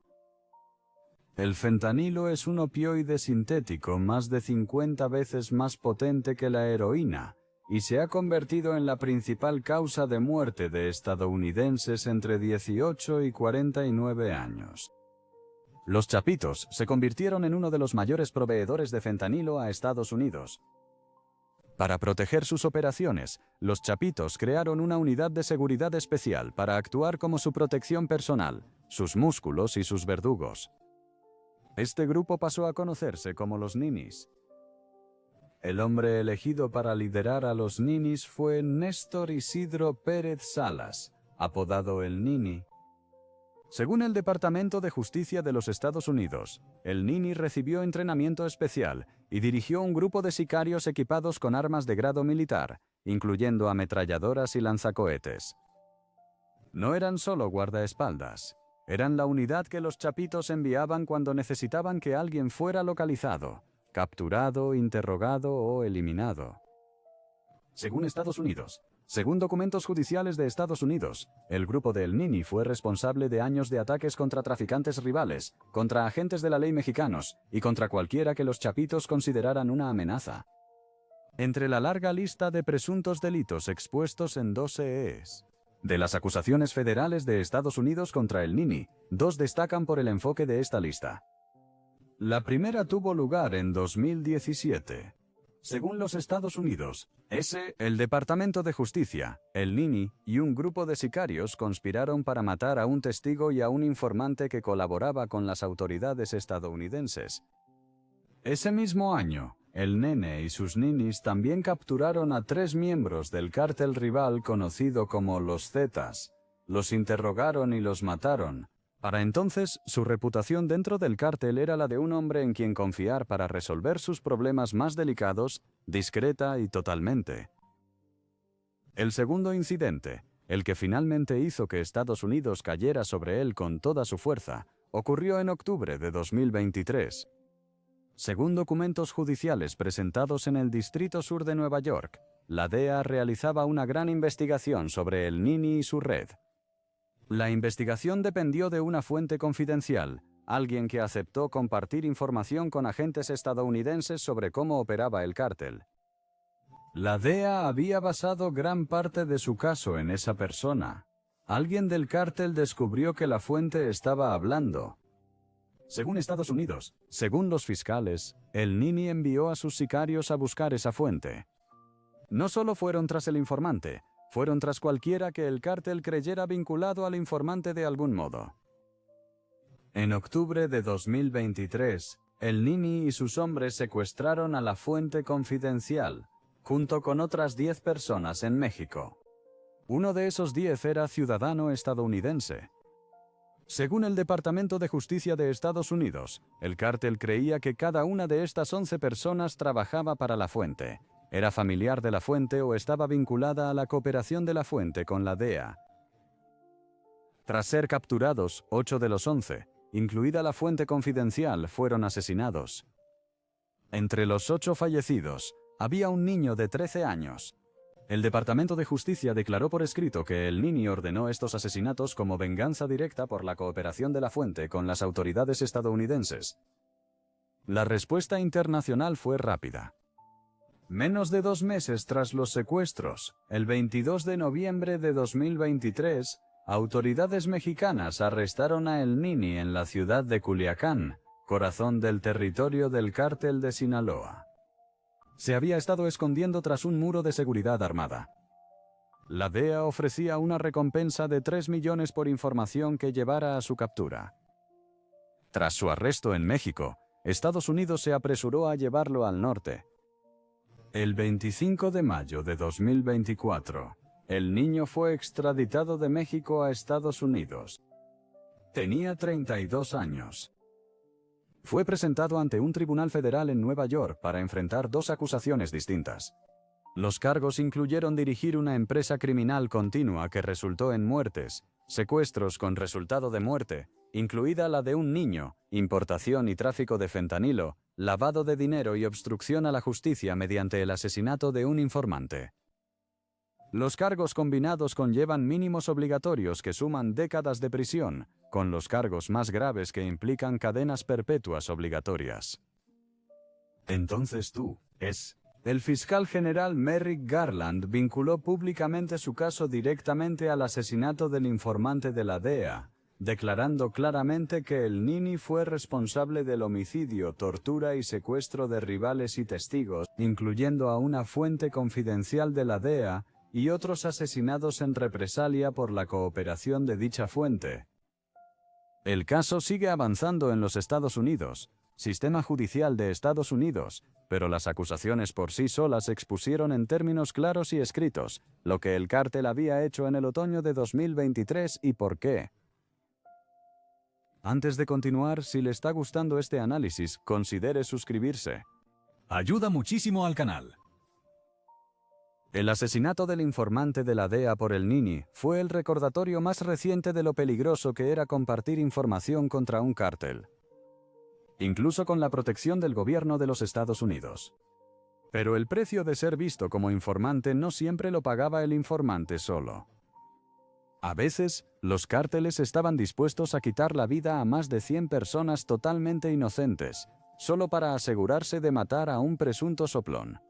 El fentanilo es un opioide sintético más de 50 veces más potente que la heroína y se ha convertido en la principal causa de muerte de estadounidenses entre 18 y 49 años. Los Chapitos se convirtieron en uno de los mayores proveedores de fentanilo a Estados Unidos. Para proteger sus operaciones, los Chapitos crearon una unidad de seguridad especial para actuar como su protección personal, sus músculos y sus verdugos. Este grupo pasó a conocerse como los Ninis. El hombre elegido para liderar a los Ninis fue Néstor Isidro Pérez Salas, apodado el Nini. Según el Departamento de Justicia de los Estados Unidos, el Nini recibió entrenamiento especial y dirigió un grupo de sicarios equipados con armas de grado militar, incluyendo ametralladoras y lanzacohetes. No eran solo guardaespaldas. Eran la unidad que los chapitos enviaban cuando necesitaban que alguien fuera localizado, capturado, interrogado o eliminado. Según Estados Unidos, según documentos judiciales de Estados Unidos, el grupo de El Nini fue responsable de años de ataques contra traficantes rivales, contra agentes de la ley mexicanos y contra cualquiera que los chapitos consideraran una amenaza. Entre la larga lista de presuntos delitos expuestos en 12 ES de las acusaciones federales de Estados Unidos contra El Nini, 2 destacan por el enfoque de esta lista. La primera tuvo lugar en 2017. Según los Estados Unidos, el Departamento de Justicia, El Nini y un grupo de sicarios conspiraron para matar a un testigo y a un informante que colaboraba con las autoridades estadounidenses. Ese mismo año, El Nene y sus ninis también capturaron a 3 miembros del cártel rival conocido como los Zetas. Los interrogaron y los mataron. Para entonces, su reputación dentro del cártel era la de un hombre en quien confiar para resolver sus problemas más delicados, discreta y totalmente. El segundo incidente, el que finalmente hizo que Estados Unidos cayera sobre él con toda su fuerza, ocurrió en octubre de 2023. Según documentos judiciales presentados en el Distrito Sur de Nueva York, la DEA realizaba una gran investigación sobre El Nini y su red. La investigación dependió de una fuente confidencial, alguien que aceptó compartir información con agentes estadounidenses sobre cómo operaba el cártel. La DEA había basado gran parte de su caso en esa persona. Alguien del cártel descubrió que la fuente estaba hablando. Según Estados Unidos, según los fiscales, El Nini envió a sus sicarios a buscar esa fuente. No solo fueron tras el informante, fueron tras cualquiera que el cártel creyera vinculado al informante de algún modo. En octubre de 2023, El Nini y sus hombres secuestraron a la fuente confidencial, junto con otras 10 personas en México. Uno de esos 10 era ciudadano estadounidense. Según el Departamento de Justicia de Estados Unidos, el cártel creía que cada una de estas 11 personas trabajaba para la fuente, era familiar de la fuente o estaba vinculada a la cooperación de la fuente con la DEA. Tras ser capturados, 8 de los 11, incluida la fuente confidencial, fueron asesinados. Entre los 8 fallecidos, había un niño de 13 años. El Departamento de Justicia declaró por escrito que El Nini ordenó estos asesinatos como venganza directa por la cooperación de la fuente con las autoridades estadounidenses. La respuesta internacional fue rápida. Menos de 2 meses tras los secuestros, el 22 de noviembre de 2023, autoridades mexicanas arrestaron a El Nini en la ciudad de Culiacán, corazón del territorio del cártel de Sinaloa. Se había estado escondiendo tras un muro de seguridad armada. La DEA ofrecía una recompensa de 3 millones por información que llevara a su captura. Tras su arresto en México, Estados Unidos se apresuró a llevarlo al norte. El 25 de mayo de 2024, el niño fue extraditado de México a Estados Unidos. Tenía 32 años. Fue presentado ante un tribunal federal en Nueva York para enfrentar 2 acusaciones distintas. Los cargos incluyeron dirigir una empresa criminal continua que resultó en muertes, secuestros con resultado de muerte, incluida la de un niño, importación y tráfico de fentanilo, lavado de dinero y obstrucción a la justicia mediante el asesinato de un informante. Los cargos combinados conllevan mínimos obligatorios que suman décadas de prisión, con los cargos más graves que implican cadenas perpetuas obligatorias. Entonces el fiscal general Merrick Garland vinculó públicamente su caso directamente al asesinato del informante de la DEA, declarando claramente que El Nini fue responsable del homicidio, tortura y secuestro de rivales y testigos, incluyendo a una fuente confidencial de la DEA, y otros asesinados en represalia por la cooperación de dicha fuente. El caso sigue avanzando en los Estados Unidos, sistema judicial de Estados Unidos, pero las acusaciones por sí solas expusieron en términos claros y escritos lo que el cártel había hecho en el otoño de 2023 y por qué. Antes de continuar, si le está gustando este análisis, considere suscribirse. Ayuda muchísimo al canal. El asesinato del informante de la DEA por el Nini fue el recordatorio más reciente de lo peligroso que era compartir información contra un cártel, incluso con la protección del gobierno de los Estados Unidos. Pero el precio de ser visto como informante no siempre lo pagaba el informante solo. A veces, los cárteles estaban dispuestos a quitar la vida a más de 100 personas totalmente inocentes, solo para asegurarse de matar a un presunto soplón.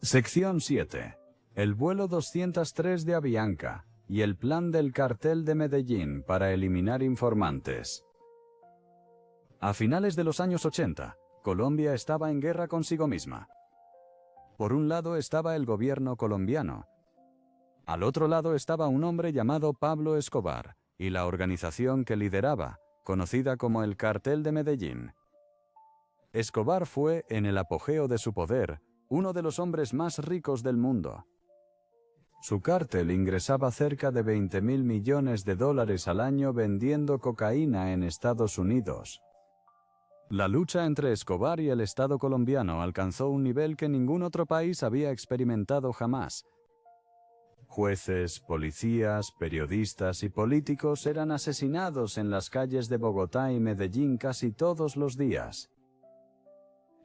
Sección 7. El vuelo 203 de Avianca y el plan del cartel de Medellín para eliminar informantes. A finales de los años 80, Colombia estaba en guerra consigo misma. Por un lado estaba el gobierno colombiano. Al otro lado estaba un hombre llamado Pablo Escobar y la organización que lideraba, conocida como el Cartel de Medellín. Escobar fue, en el apogeo de su poder, uno de los hombres más ricos del mundo. Su cártel ingresaba cerca de $20.000 millones al año vendiendo cocaína en Estados Unidos. La lucha entre Escobar y el Estado colombiano alcanzó un nivel que ningún otro país había experimentado jamás. Jueces, policías, periodistas y políticos eran asesinados en las calles de Bogotá y Medellín casi todos los días.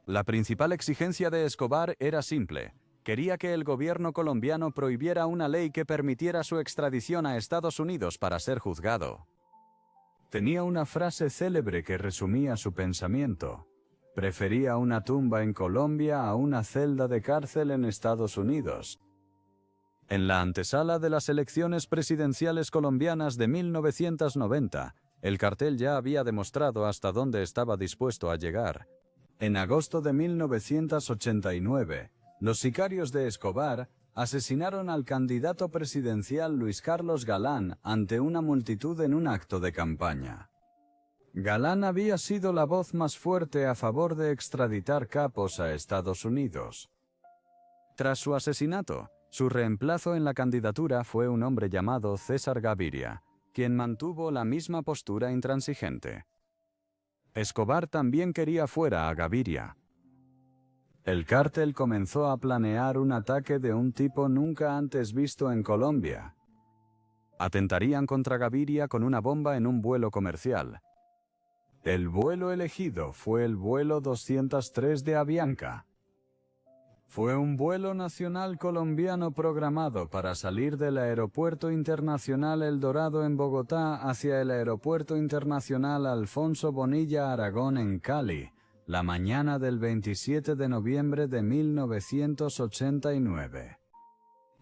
La principal exigencia de Escobar era simple. Quería que el gobierno colombiano prohibiera una ley que permitiera su extradición a Estados Unidos para ser juzgado. Tenía una frase célebre que resumía su pensamiento. Prefería una tumba en Colombia a una celda de cárcel en Estados Unidos. En la antesala de las elecciones presidenciales colombianas de 1990, el cartel ya había demostrado hasta dónde estaba dispuesto a llegar. En agosto de 1989, los sicarios de Escobar asesinaron al candidato presidencial Luis Carlos Galán ante una multitud en un acto de campaña. Galán había sido la voz más fuerte a favor de extraditar capos a Estados Unidos. Tras su asesinato, su reemplazo en la candidatura fue un hombre llamado César Gaviria, quien mantuvo la misma postura intransigente. Escobar también quería fuera a Gaviria. El cártel comenzó a planear un ataque de un tipo nunca antes visto en Colombia. Atentarían contra Gaviria con una bomba en un vuelo comercial. El vuelo elegido fue el vuelo 203 de Avianca. Fue un vuelo nacional colombiano programado para salir del Aeropuerto Internacional El Dorado en Bogotá hacia el Aeropuerto Internacional Alfonso Bonilla Aragón en Cali, la mañana del 27 de noviembre de 1989.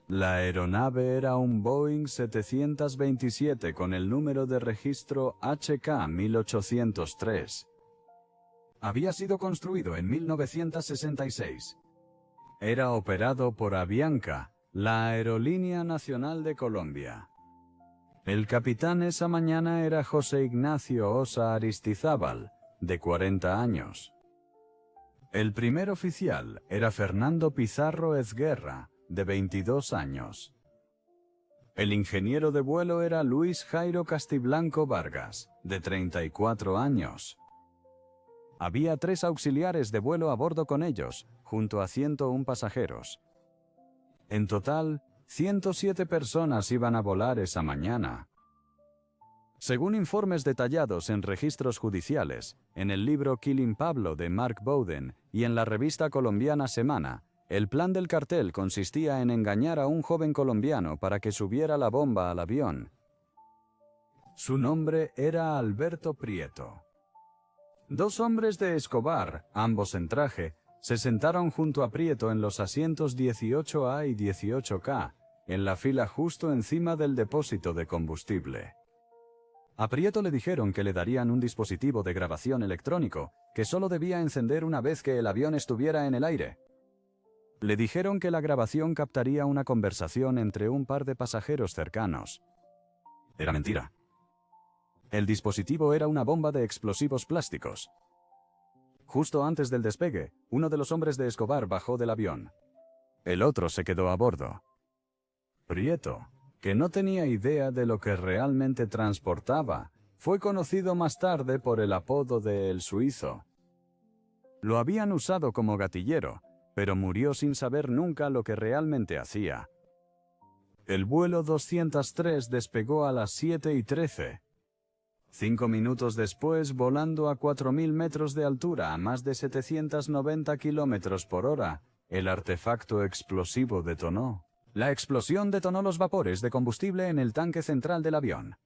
La aeronave era un Boeing 727 con el número de registro HK-1803. Había sido construido en 1966. Era operado por Avianca, la Aerolínea Nacional de Colombia. El capitán esa mañana era José Ignacio Osa Aristizábal, de 40 años. El primer oficial era Fernando Pizarro Ezguerra, de 22 años. El ingeniero de vuelo era Luis Jairo Castiblanco Vargas, de 34 años. Había 3 auxiliares de vuelo a bordo con ellos, junto a 101 pasajeros. En total, 107 personas iban a volar esa mañana. Según informes detallados en registros judiciales, en el libro Killing Pablo de Mark Bowden y en la revista colombiana Semana, el plan del cartel consistía en engañar a un joven colombiano para que subiera la bomba al avión. Su nombre era Alberto Prieto. 2 hombres de Escobar, ambos en traje, se sentaron junto a Prieto en los asientos 18A y 18K, en la fila justo encima del depósito de combustible. A Prieto le dijeron que le darían un dispositivo de grabación electrónico, que solo debía encender una vez que el avión estuviera en el aire. Le dijeron que la grabación captaría una conversación entre un par de pasajeros cercanos. Era mentira. El dispositivo era una bomba de explosivos plásticos. Justo antes del despegue, uno de los hombres de Escobar bajó del avión. El otro se quedó a bordo. Prieto, que no tenía idea de lo que realmente transportaba, fue conocido más tarde por el apodo de El Suizo. Lo habían usado como gatillero, pero murió sin saber nunca lo que realmente hacía. El vuelo 203 despegó a las 7:13. 5 minutos después, volando a 4.000 metros de altura a más de 790 kilómetros por hora, el artefacto explosivo detonó. La explosión detonó los vapores de combustible en el tanque central del avión.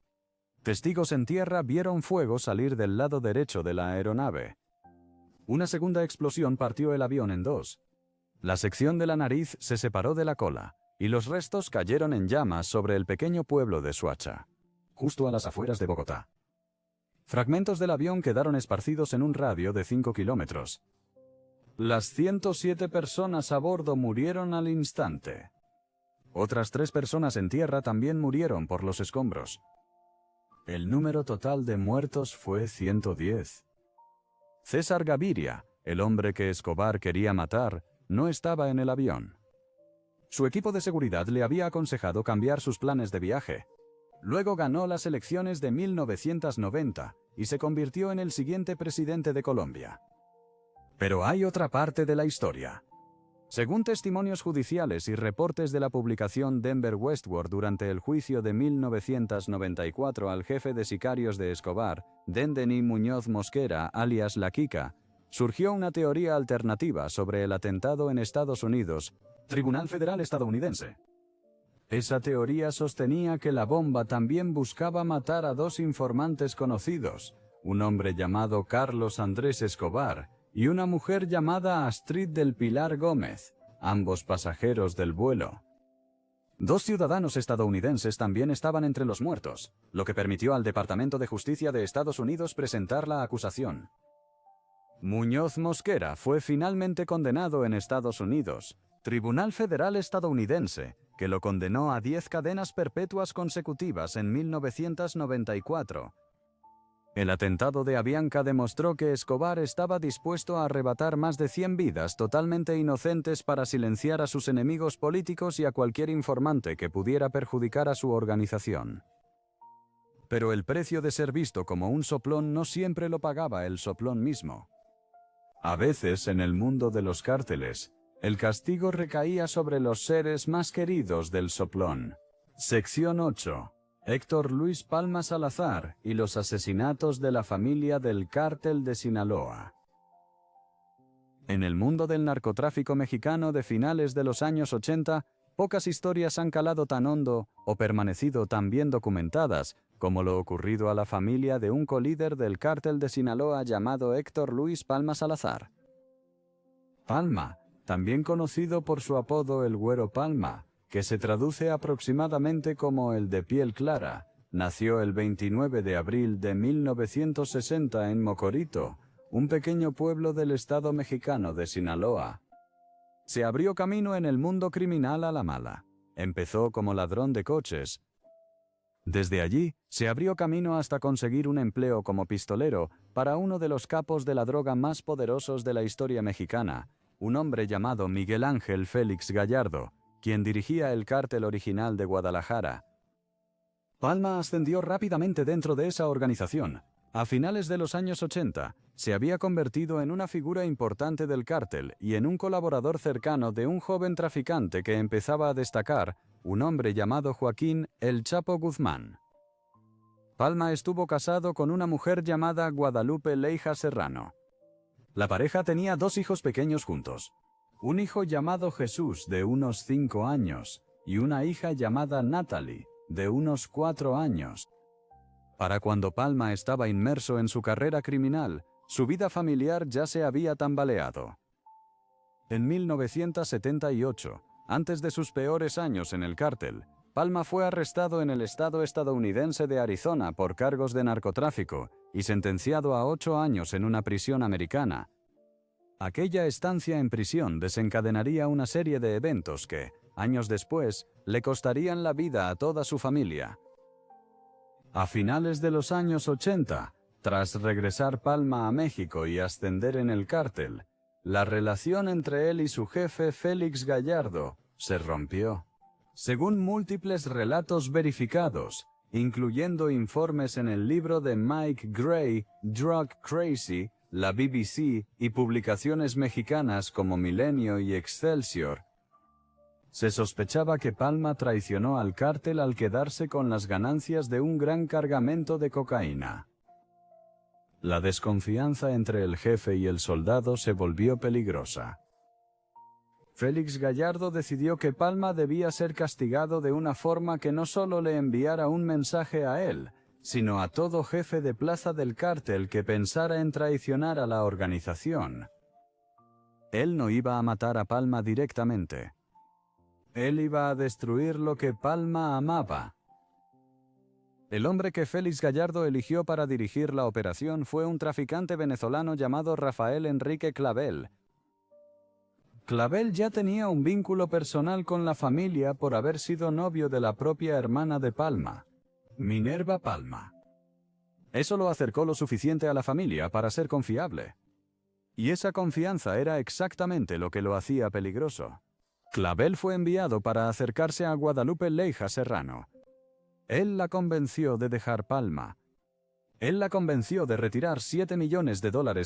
Testigos en tierra vieron fuego salir del lado derecho de la aeronave. Una segunda explosión partió el avión en dos. La sección de la nariz se separó de la cola, y los restos cayeron en llamas sobre el pequeño pueblo de Soacha, justo a las afueras de Bogotá. Fragmentos del avión quedaron esparcidos en un radio de 5 kilómetros. Las 107 personas a bordo murieron al instante. Otras 3 personas en tierra también murieron por los escombros. El número total de muertos fue 110. César Gaviria, el hombre que Escobar quería matar, no estaba en el avión. Su equipo de seguridad le había aconsejado cambiar sus planes de viaje. Luego ganó las elecciones de 1990 y se convirtió en el siguiente presidente de Colombia. Pero hay otra parte de la historia. Según testimonios judiciales y reportes de la publicación Denver Westward durante el juicio de 1994 al jefe de sicarios de Escobar, Dendenis Muñoz Mosquera, alias La Quica, surgió una teoría alternativa sobre el atentado en Estados Unidos, Tribunal Federal estadounidense. Esa teoría sostenía que la bomba también buscaba matar a 2 informantes conocidos, un hombre llamado Carlos Andrés Escobar y una mujer llamada Astrid del Pilar Gómez, ambos pasajeros del vuelo. 2 ciudadanos estadounidenses también estaban entre los muertos, lo que permitió al Departamento de Justicia de Estados Unidos presentar la acusación. Muñoz Mosquera fue finalmente condenado en Estados Unidos, Tribunal Federal estadounidense, que lo condenó a 10 cadenas perpetuas consecutivas en 1994. El atentado de Avianca demostró que Escobar estaba dispuesto a arrebatar más de 100 vidas totalmente inocentes para silenciar a sus enemigos políticos y a cualquier informante que pudiera perjudicar a su organización. Pero el precio de ser visto como un soplón no siempre lo pagaba el soplón mismo. A veces, en el mundo de los cárteles, el castigo recaía sobre los seres más queridos del soplón. Sección 8. Héctor Luis Palma Salazar y los asesinatos de la familia del Cártel de Sinaloa. En el mundo del narcotráfico mexicano de finales de los años 80, pocas historias han calado tan hondo o permanecido tan bien documentadas como lo ocurrido a la familia de un colíder del Cártel de Sinaloa llamado Héctor Luis Palma Salazar. Palma, también conocido por su apodo el Güero Palma, que se traduce aproximadamente como el de piel clara, nació el 29 de abril de 1960 en Mocorito, un pequeño pueblo del estado mexicano de Sinaloa. Se abrió camino en el mundo criminal a la mala. Empezó como ladrón de coches. Desde allí, se abrió camino hasta conseguir un empleo como pistolero para uno de los capos de la droga más poderosos de la historia mexicana, un hombre llamado Miguel Ángel Félix Gallardo, quien dirigía el cártel original de Guadalajara. Palma ascendió rápidamente dentro de esa organización. A finales de los años 80, se había convertido en una figura importante del cártel y en un colaborador cercano de un joven traficante que empezaba a destacar, un hombre llamado Joaquín El Chapo Guzmán. Palma estuvo casado con una mujer llamada Guadalupe Leija Serrano. La pareja tenía 2 hijos pequeños juntos. Un hijo llamado Jesús, de unos 5 años, y una hija llamada Natalie, de unos 4 años. Para cuando Palma estaba inmerso en su carrera criminal, su vida familiar ya se había tambaleado. En 1978, antes de sus peores años en el cártel, Palma fue arrestado en el estado estadounidense de Arizona por cargos de narcotráfico y sentenciado a 8 años en una prisión americana. Aquella estancia en prisión desencadenaría una serie de eventos que, años después, le costarían la vida a toda su familia. A finales de los años 80, tras regresar Palma a México y ascender en el cártel, la relación entre él y su jefe Félix Gallardo se rompió. Según múltiples relatos verificados, incluyendo informes en el libro de Mike Gray, Drug Crazy, la BBC y publicaciones mexicanas como Milenio y Excelsior. Se sospechaba que Palma traicionó al cártel al quedarse con las ganancias de un gran cargamento de cocaína. La desconfianza entre el jefe y el soldado se volvió peligrosa. Félix Gallardo decidió que Palma debía ser castigado de una forma que no solo le enviara un mensaje a él, sino a todo jefe de plaza del cártel que pensara en traicionar a la organización. Él no iba a matar a Palma directamente. Él iba a destruir lo que Palma amaba. El hombre que Félix Gallardo eligió para dirigir la operación fue un traficante venezolano llamado Rafael Enrique Clavel. Clavel ya tenía un vínculo personal con la familia por haber sido novio de la propia hermana de Palma, Minerva Palma. Eso lo acercó lo suficiente a la familia para ser confiable. Y esa confianza era exactamente lo que lo hacía peligroso. Clavel fue enviado para acercarse a Guadalupe Leija Serrano. Él la convenció de dejar Palma. Él la convenció de retirar $7 millones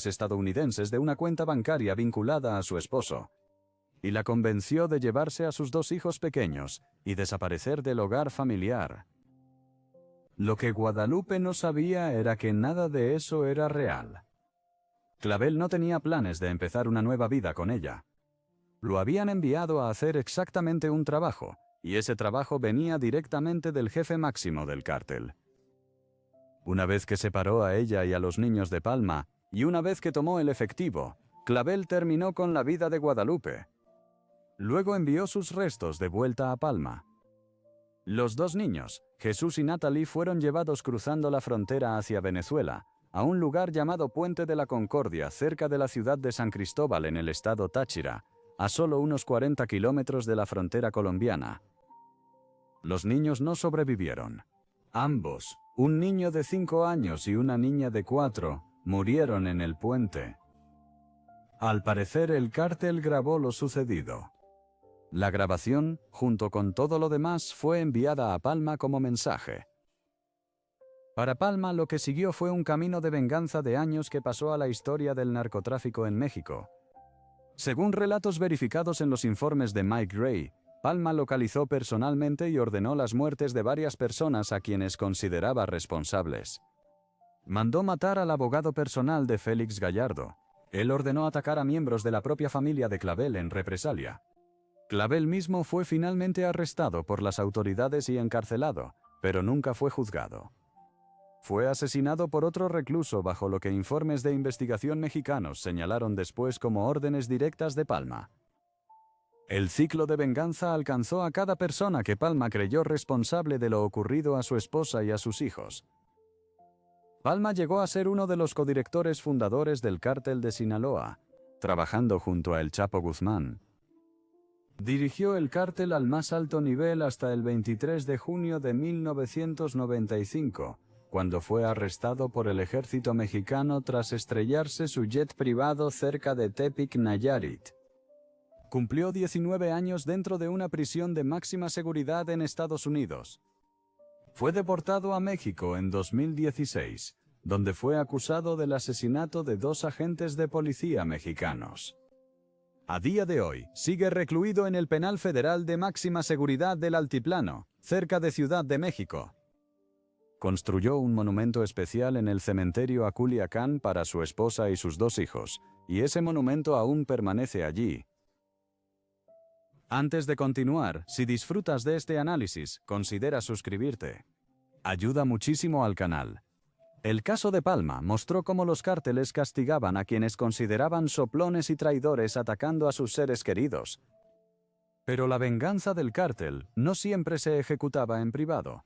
estadounidenses de una cuenta bancaria vinculada a su esposo. Y la convenció de llevarse a sus 2 hijos pequeños y desaparecer del hogar familiar. Lo que Guadalupe no sabía era que nada de eso era real. Clavel no tenía planes de empezar una nueva vida con ella. Lo habían enviado a hacer exactamente un trabajo, y ese trabajo venía directamente del jefe máximo del cártel. Una vez que separó a ella y a los niños de Palma, y una vez que tomó el efectivo, Clavel terminó con la vida de Guadalupe. Luego envió sus restos de vuelta a Palma. Los 2 niños, Jesús y Natalie, fueron llevados cruzando la frontera hacia Venezuela, a un lugar llamado Puente de la Concordia, cerca de la ciudad de San Cristóbal en el estado Táchira, a solo unos 40 kilómetros de la frontera colombiana. Los niños no sobrevivieron. Ambos, un niño de 5 años y una niña de 4, murieron en el puente. Al parecer el cártel grabó lo sucedido. La grabación, junto con todo lo demás, fue enviada a Palma como mensaje. Para Palma lo que siguió fue un camino de venganza de años que pasó a la historia del narcotráfico en México. Según relatos verificados en los informes de Mike Gray, Palma localizó personalmente y ordenó las muertes de varias personas a quienes consideraba responsables. Mandó matar al abogado personal de Félix Gallardo. Él ordenó atacar a miembros de la propia familia de Clavel en represalia. Clavel mismo fue finalmente arrestado por las autoridades y encarcelado, pero nunca fue juzgado. Fue asesinado por otro recluso bajo lo que informes de investigación mexicanos señalaron después como órdenes directas de Palma. El ciclo de venganza alcanzó a cada persona que Palma creyó responsable de lo ocurrido a su esposa y a sus hijos. Palma llegó a ser uno de los codirectores fundadores del cártel de Sinaloa, trabajando junto a El Chapo Guzmán. Dirigió el cártel al más alto nivel hasta el 23 de junio de 1995, cuando fue arrestado por el ejército mexicano tras estrellarse su jet privado cerca de Tepic, Nayarit. Cumplió 19 años dentro de una prisión de máxima seguridad en Estados Unidos. Fue deportado a México en 2016, donde fue acusado del asesinato de 2 agentes de policía mexicanos. A día de hoy, sigue recluido en el Penal Federal de Máxima Seguridad del Altiplano, cerca de Ciudad de México. Construyó un monumento especial en el cementerio a Culiacán para su esposa y sus 2 hijos, y ese monumento aún permanece allí. Antes de continuar, si disfrutas de este análisis, considera suscribirte. Ayuda muchísimo al canal. El caso de Palma mostró cómo los cárteles castigaban a quienes consideraban soplones y traidores atacando a sus seres queridos. Pero la venganza del cártel no siempre se ejecutaba en privado.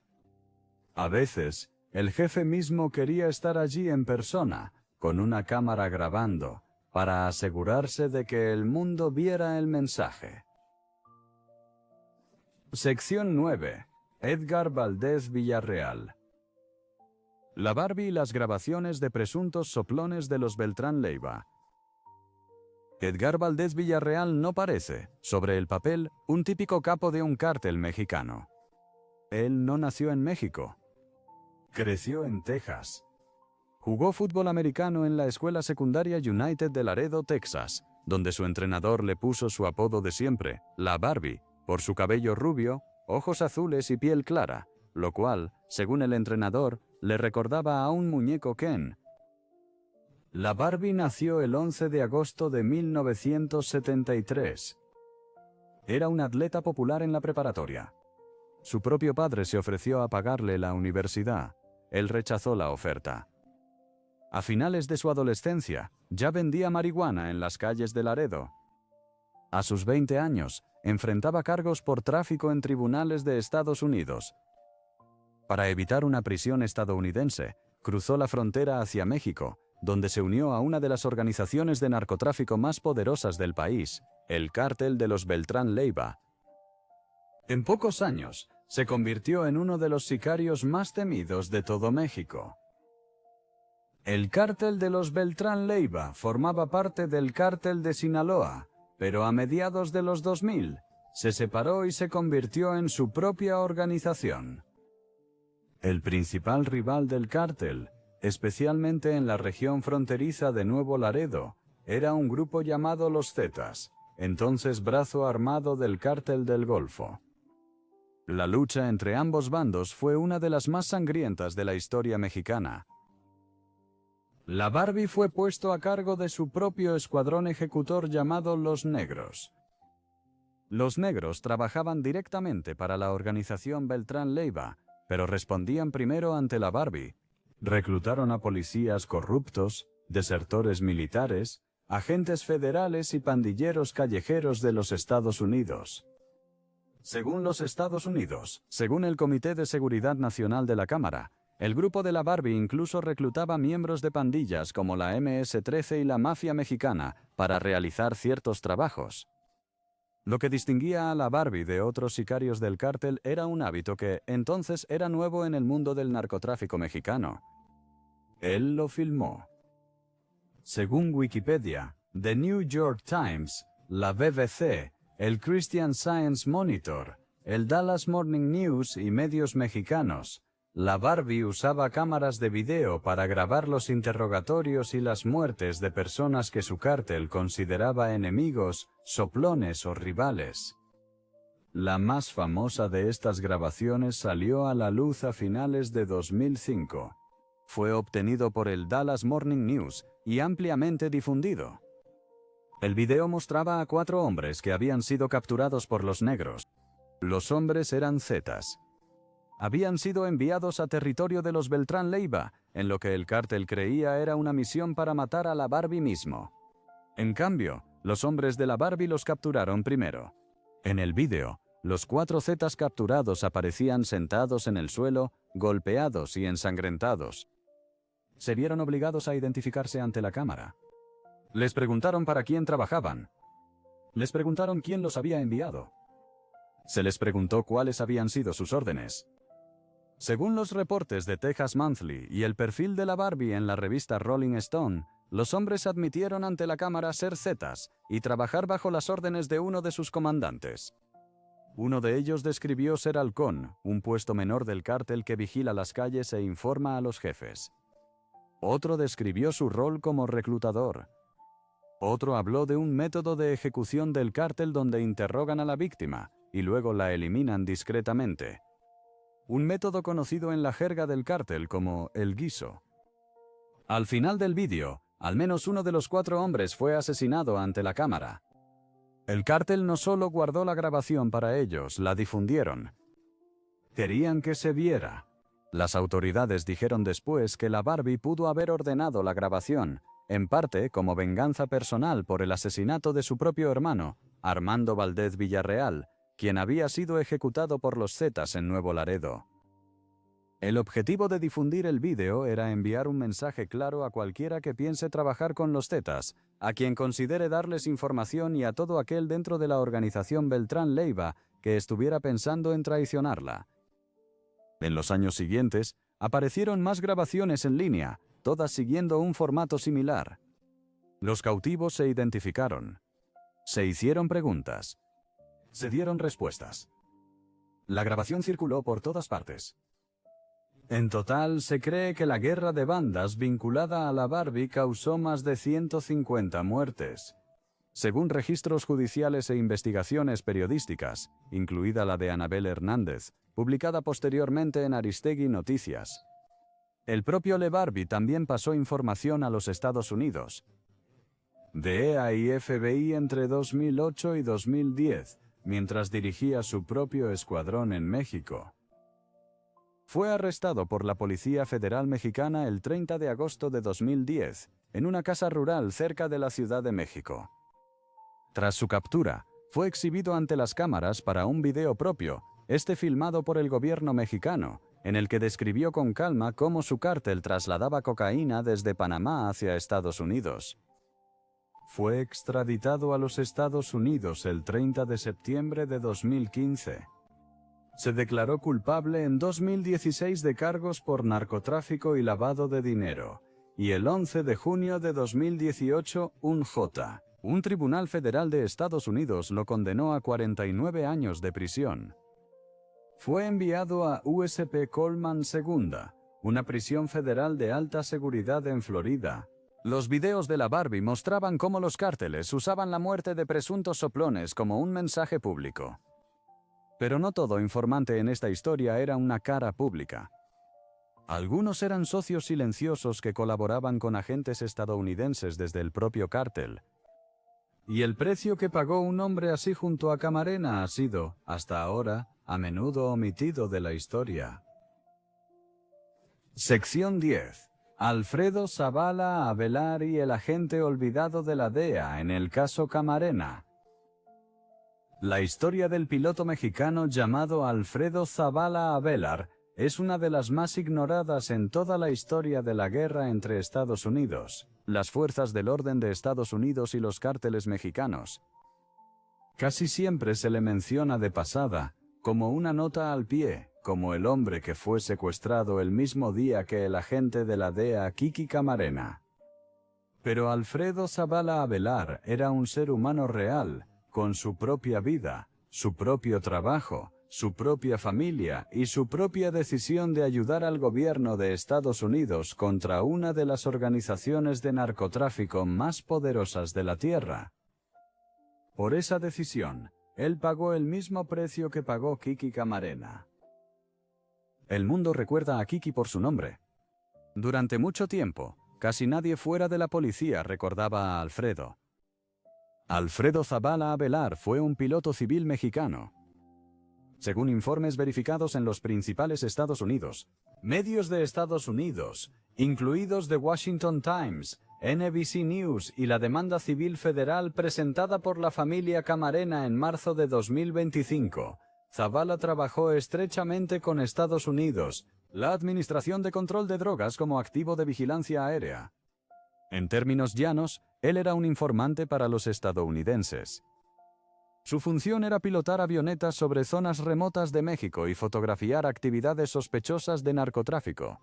A veces, el jefe mismo quería estar allí en persona, con una cámara grabando, para asegurarse de que el mundo viera el mensaje. Sección 9. Edgar Valdez Villarreal. La Barbie y las grabaciones de presuntos soplones de los Beltrán Leiva. Edgar Valdez Villarreal no parece, sobre el papel, un típico capo de un cártel mexicano. Él no nació en México. Creció en Texas. Jugó fútbol americano en la escuela secundaria United de Laredo, Texas, donde su entrenador le puso su apodo de siempre, la Barbie, por su cabello rubio, ojos azules y piel clara, lo cual, según el entrenador, le recordaba a un muñeco Ken. La Barbie nació el 11 de agosto de 1973. Era un atleta popular en la preparatoria. Su propio padre se ofreció a pagarle la universidad. Él rechazó la oferta. A finales de su adolescencia, ya vendía marihuana en las calles de Laredo. A sus 20 años, enfrentaba cargos por tráfico en tribunales de Estados Unidos. Para evitar una prisión estadounidense, cruzó la frontera hacia México, donde se unió a una de las organizaciones de narcotráfico más poderosas del país, el Cártel de los Beltrán Leiva. En pocos años, se convirtió en uno de los sicarios más temidos de todo México. El Cártel de los Beltrán Leiva formaba parte del Cártel de Sinaloa, pero a mediados de los 2000 se separó y se convirtió en su propia organización. El principal rival del cártel, especialmente en la región fronteriza de Nuevo Laredo, era un grupo llamado los Zetas, entonces brazo armado del Cártel del Golfo. La lucha entre ambos bandos fue una de las más sangrientas de la historia mexicana. La Barbie fue puesto a cargo de su propio escuadrón ejecutor llamado Los Negros. Los Negros trabajaban directamente para la organización Beltrán Leiva, pero respondían primero ante la Barbie. Reclutaron a policías corruptos, desertores militares, agentes federales y pandilleros callejeros de los Estados Unidos. Según los Estados Unidos, según el Comité de Seguridad Nacional de la Cámara, el grupo de la Barbie incluso reclutaba miembros de pandillas como la MS-13 y la mafia mexicana para realizar ciertos trabajos. Lo que distinguía a la Barbie de otros sicarios del cártel era un hábito que, entonces, era nuevo en el mundo del narcotráfico mexicano. Él lo filmó. Según Wikipedia, The New York Times, la BBC, el Christian Science Monitor, el Dallas Morning News y medios mexicanos, la Barbie usaba cámaras de video para grabar los interrogatorios y las muertes de personas que su cártel consideraba enemigos, soplones o rivales. La más famosa de estas grabaciones salió a la luz a finales de 2005. Fue obtenido por el Dallas Morning News y ampliamente difundido. El video mostraba a 4 hombres que habían sido capturados por los negros. Los hombres eran Zetas. Habían sido enviados a territorio de los Beltrán Leiva, en lo que el cártel creía era una misión para matar a la Barbie mismo. En cambio, los hombres de la Barbie los capturaron primero. En el vídeo, los 4 Zetas capturados aparecían sentados en el suelo, golpeados y ensangrentados. Se vieron obligados a identificarse ante la cámara. Les preguntaron para quién trabajaban. Les preguntaron quién los había enviado. Se les preguntó cuáles habían sido sus órdenes. Según los reportes de Texas Monthly y el perfil de la Barbie en la revista Rolling Stone, los hombres admitieron ante la cámara ser Zetas y trabajar bajo las órdenes de uno de sus comandantes. Uno de ellos describió ser halcón, un puesto menor del cártel que vigila las calles e informa a los jefes. Otro describió su rol como reclutador. Otro habló de un método de ejecución del cártel donde interrogan a la víctima y luego la eliminan discretamente. Un método conocido en la jerga del cártel como el guiso. Al final del vídeo, al menos uno de los 4 hombres fue asesinado ante la cámara. El cártel no solo guardó la grabación para ellos, la difundieron. Querían que se viera. Las autoridades dijeron después que la Barbie pudo haber ordenado la grabación, en parte como venganza personal por el asesinato de su propio hermano, Armando Valdez Villarreal, quien había sido ejecutado por los Zetas en Nuevo Laredo. El objetivo de difundir el vídeo era enviar un mensaje claro a cualquiera que piense trabajar con los Zetas, a quien considere darles información y a todo aquel dentro de la organización Beltrán Leiva que estuviera pensando en traicionarla. En los años siguientes, aparecieron más grabaciones en línea, todas siguiendo un formato similar. Los cautivos se identificaron. Se hicieron preguntas. Se dieron respuestas. La grabación circuló por todas partes. En total, se cree que la guerra de bandas vinculada a la Barbie causó más de 150 muertes. Según registros judiciales e investigaciones periodísticas, incluida la de Anabel Hernández, publicada posteriormente en Aristegui Noticias, el propio Levarbi también pasó información a los Estados Unidos. DEA y FBI entre 2008 y 2010, mientras dirigía su propio escuadrón en México. Fue arrestado por la Policía Federal Mexicana el 30 de agosto de 2010, en una casa rural cerca de la Ciudad de México. Tras su captura, fue exhibido ante las cámaras para un video propio, filmado por el gobierno mexicano, en el que describió con calma cómo su cártel trasladaba cocaína desde Panamá hacia Estados Unidos. Fue extraditado a los Estados Unidos el 30 de septiembre de 2015. Se declaró culpable en 2016 de cargos por narcotráfico y lavado de dinero, y el 11 de junio de 2018 un tribunal federal de Estados Unidos lo condenó a 49 años de prisión. Fue enviado a USP Coleman II, una prisión federal de alta seguridad en Florida. Los videos de la Barbie mostraban cómo los cárteles usaban la muerte de presuntos soplones como un mensaje público. Pero no todo informante en esta historia era una cara pública. Algunos eran socios silenciosos que colaboraban con agentes estadounidenses desde el propio cártel. Y el precio que pagó un hombre así junto a Camarena ha sido, hasta ahora, a menudo omitido de la historia. Sección 10. Alfredo Zavala Avelar y el agente olvidado de la DEA en el caso Camarena. La historia del piloto mexicano llamado Alfredo Zavala Avelar es una de las más ignoradas en toda la historia de la guerra entre Estados Unidos, las fuerzas del orden de Estados Unidos y los cárteles mexicanos. Casi siempre se le menciona de pasada, como una nota al pie, como el hombre que fue secuestrado el mismo día que el agente de la DEA Kiki Camarena. Pero Alfredo Zavala Avelar era un ser humano real, con su propia vida, su propio trabajo, su propia familia y su propia decisión de ayudar al gobierno de Estados Unidos contra una de las organizaciones de narcotráfico más poderosas de la Tierra. Por esa decisión, él pagó el mismo precio que pagó Kiki Camarena. El mundo recuerda a Kiki por su nombre. Durante mucho tiempo, casi nadie fuera de la policía recordaba a Alfredo. Alfredo Zavala Avelar fue un piloto civil mexicano. Según informes verificados en los principales Estados Unidos, medios de Estados Unidos, incluidos The Washington Times, NBC News y la demanda civil federal presentada por la familia Camarena en marzo de 2025, Zavala trabajó estrechamente con Estados Unidos, la Administración de Control de Drogas como activo de vigilancia aérea. En términos llanos, él era un informante para los estadounidenses. Su función era pilotar avionetas sobre zonas remotas de México y fotografiar actividades sospechosas de narcotráfico.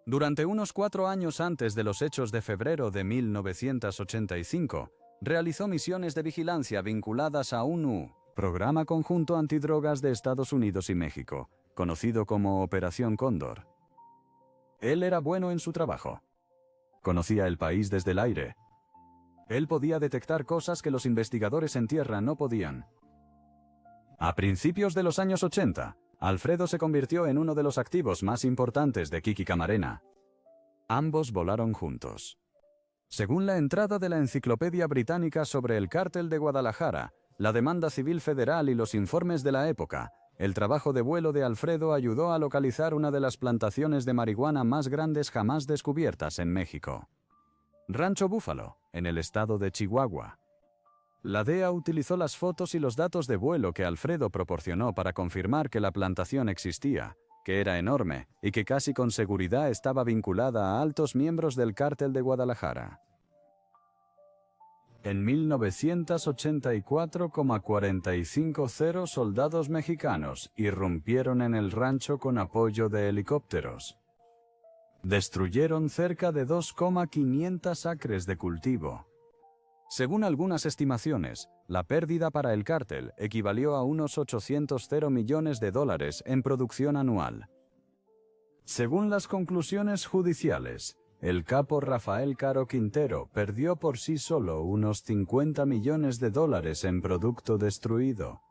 Durante unos 4 años antes de los hechos de febrero de 1985, realizó misiones de vigilancia vinculadas a UNU, Programa Conjunto Antidrogas de Estados Unidos y México, conocido como Operación Cóndor. Él era bueno en su trabajo. Conocía el país desde el aire. Él podía detectar cosas que los investigadores en tierra no podían. A principios de los años 80, Alfredo se convirtió en uno de los activos más importantes de Kiki Camarena. Ambos volaron juntos. Según la entrada de la Enciclopedia Británica sobre el Cártel de Guadalajara, la demanda civil federal y los informes de la época, el trabajo de vuelo de Alfredo ayudó a localizar una de las plantaciones de marihuana más grandes jamás descubiertas en México. Rancho Búfalo, en el estado de Chihuahua. La DEA utilizó las fotos y los datos de vuelo que Alfredo proporcionó para confirmar que la plantación existía, que era enorme y que casi con seguridad estaba vinculada a altos miembros del Cártel de Guadalajara. En 1984, 45 soldados mexicanos irrumpieron en el rancho con apoyo de helicópteros. Destruyeron cerca de 2,500 acres de cultivo. Según algunas estimaciones, la pérdida para el cártel equivalió a unos $800 millones en producción anual. Según las conclusiones judiciales, el capo Rafael Caro Quintero perdió por sí solo unos 50 millones de dólares en producto destruido.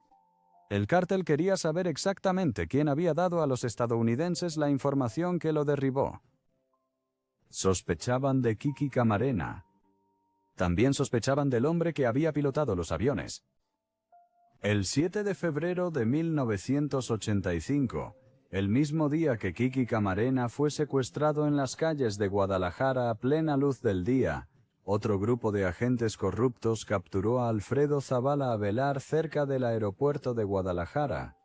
El cártel quería saber exactamente quién había dado a los estadounidenses la información que lo derribó. Sospechaban de Kiki Camarena. También sospechaban del hombre que había pilotado los aviones. El 7 de febrero de 1985, el mismo día que Kiki Camarena fue secuestrado en las calles de Guadalajara a plena luz del día, otro grupo de agentes corruptos capturó a Alfredo Zavala Avelar cerca del aeropuerto de Guadalajara.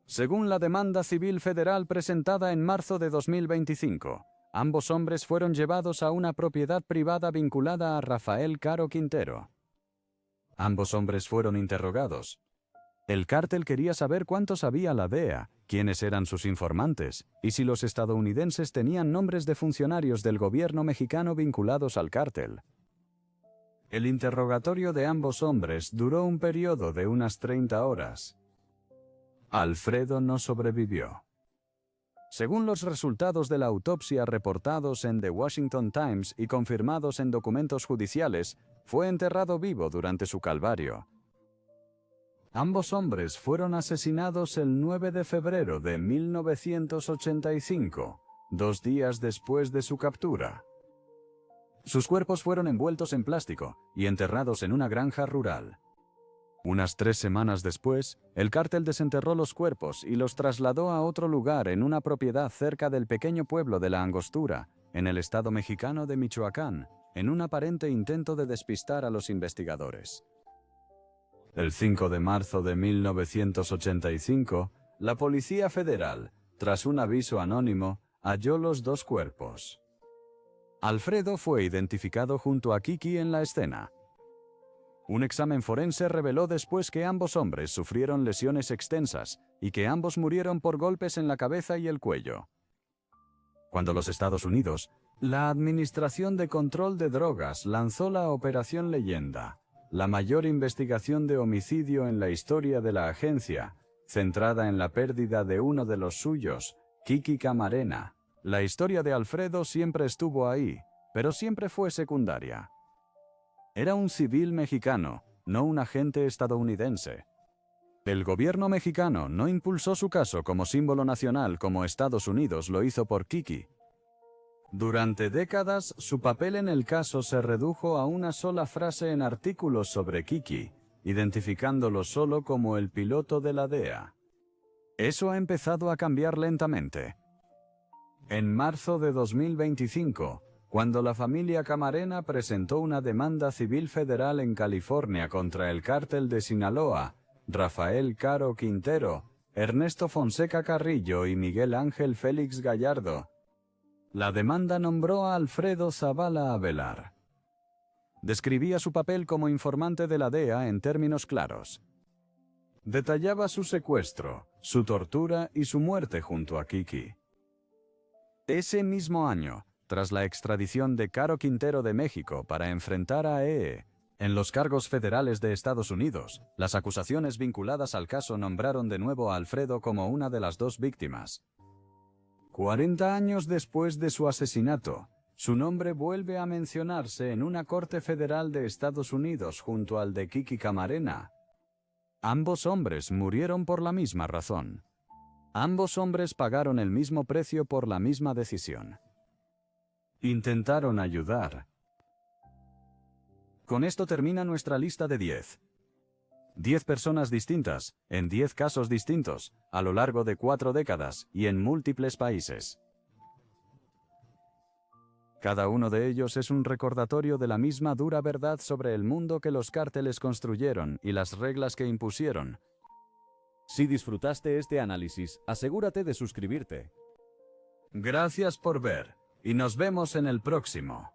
Según la demanda civil federal presentada en marzo de 2025, ambos hombres fueron llevados a una propiedad privada vinculada a Rafael Caro Quintero. Ambos hombres fueron interrogados. El cártel quería saber cuánto sabía la DEA, quiénes eran sus informantes, y si los estadounidenses tenían nombres de funcionarios del gobierno mexicano vinculados al cártel. El interrogatorio de ambos hombres duró un periodo de unas 30 horas. Alfredo no sobrevivió. Según los resultados de la autopsia reportados en The Washington Times y confirmados en documentos judiciales, fue enterrado vivo durante su calvario. Ambos hombres fueron asesinados el 9 de febrero de 1985, 2 días después de su captura. Sus cuerpos fueron envueltos en plástico y enterrados en una granja rural. Unas 3 semanas después, el cártel desenterró los cuerpos y los trasladó a otro lugar en una propiedad cerca del pequeño pueblo de La Angostura, en el estado mexicano de Michoacán, en un aparente intento de despistar a los investigadores. El 5 de marzo de 1985, la Policía Federal, tras un aviso anónimo, halló los 2 cuerpos. Alfredo fue identificado junto a Kiki en la escena. Un examen forense reveló después que ambos hombres sufrieron lesiones extensas y que ambos murieron por golpes en la cabeza y el cuello. Cuando los Estados Unidos, la Administración de Control de Drogas lanzó la Operación Leyenda, la mayor investigación de homicidio en la historia de la agencia, centrada en la pérdida de uno de los suyos, Kiki Camarena. La historia de Alfredo siempre estuvo ahí, pero siempre fue secundaria. Era un civil mexicano, no un agente estadounidense. El gobierno mexicano no impulsó su caso como símbolo nacional como Estados Unidos lo hizo por Kiki. Durante décadas, su papel en el caso se redujo a una sola frase en artículos sobre Kiki, identificándolo solo como el piloto de la DEA. Eso ha empezado a cambiar lentamente. En marzo de 2025, cuando la familia Camarena presentó una demanda civil federal en California contra el cártel de Sinaloa, Rafael Caro Quintero, Ernesto Fonseca Carrillo y Miguel Ángel Félix Gallardo, la demanda nombró a Alfredo Zavala Avelar. Describía su papel como informante de la DEA en términos claros. Detallaba su secuestro, su tortura y su muerte junto a Kiki. Ese mismo año, tras la extradición de Caro Quintero de México para enfrentar a EE en los cargos federales de Estados Unidos, las acusaciones vinculadas al caso nombraron de nuevo a Alfredo como una de las 2 víctimas. 40 años después de su asesinato, su nombre vuelve a mencionarse en una corte federal de Estados Unidos junto al de Kiki Camarena. Ambos hombres murieron por la misma razón. Ambos hombres pagaron el mismo precio por la misma decisión. Intentaron ayudar. Con esto termina nuestra lista de 10. 10 personas distintas, en 10 casos distintos, a lo largo de 4 décadas y en múltiples países. Cada uno de ellos es un recordatorio de la misma dura verdad sobre el mundo que los cárteles construyeron y las reglas que impusieron. Si disfrutaste este análisis, asegúrate de suscribirte. Gracias por ver, y nos vemos en el próximo.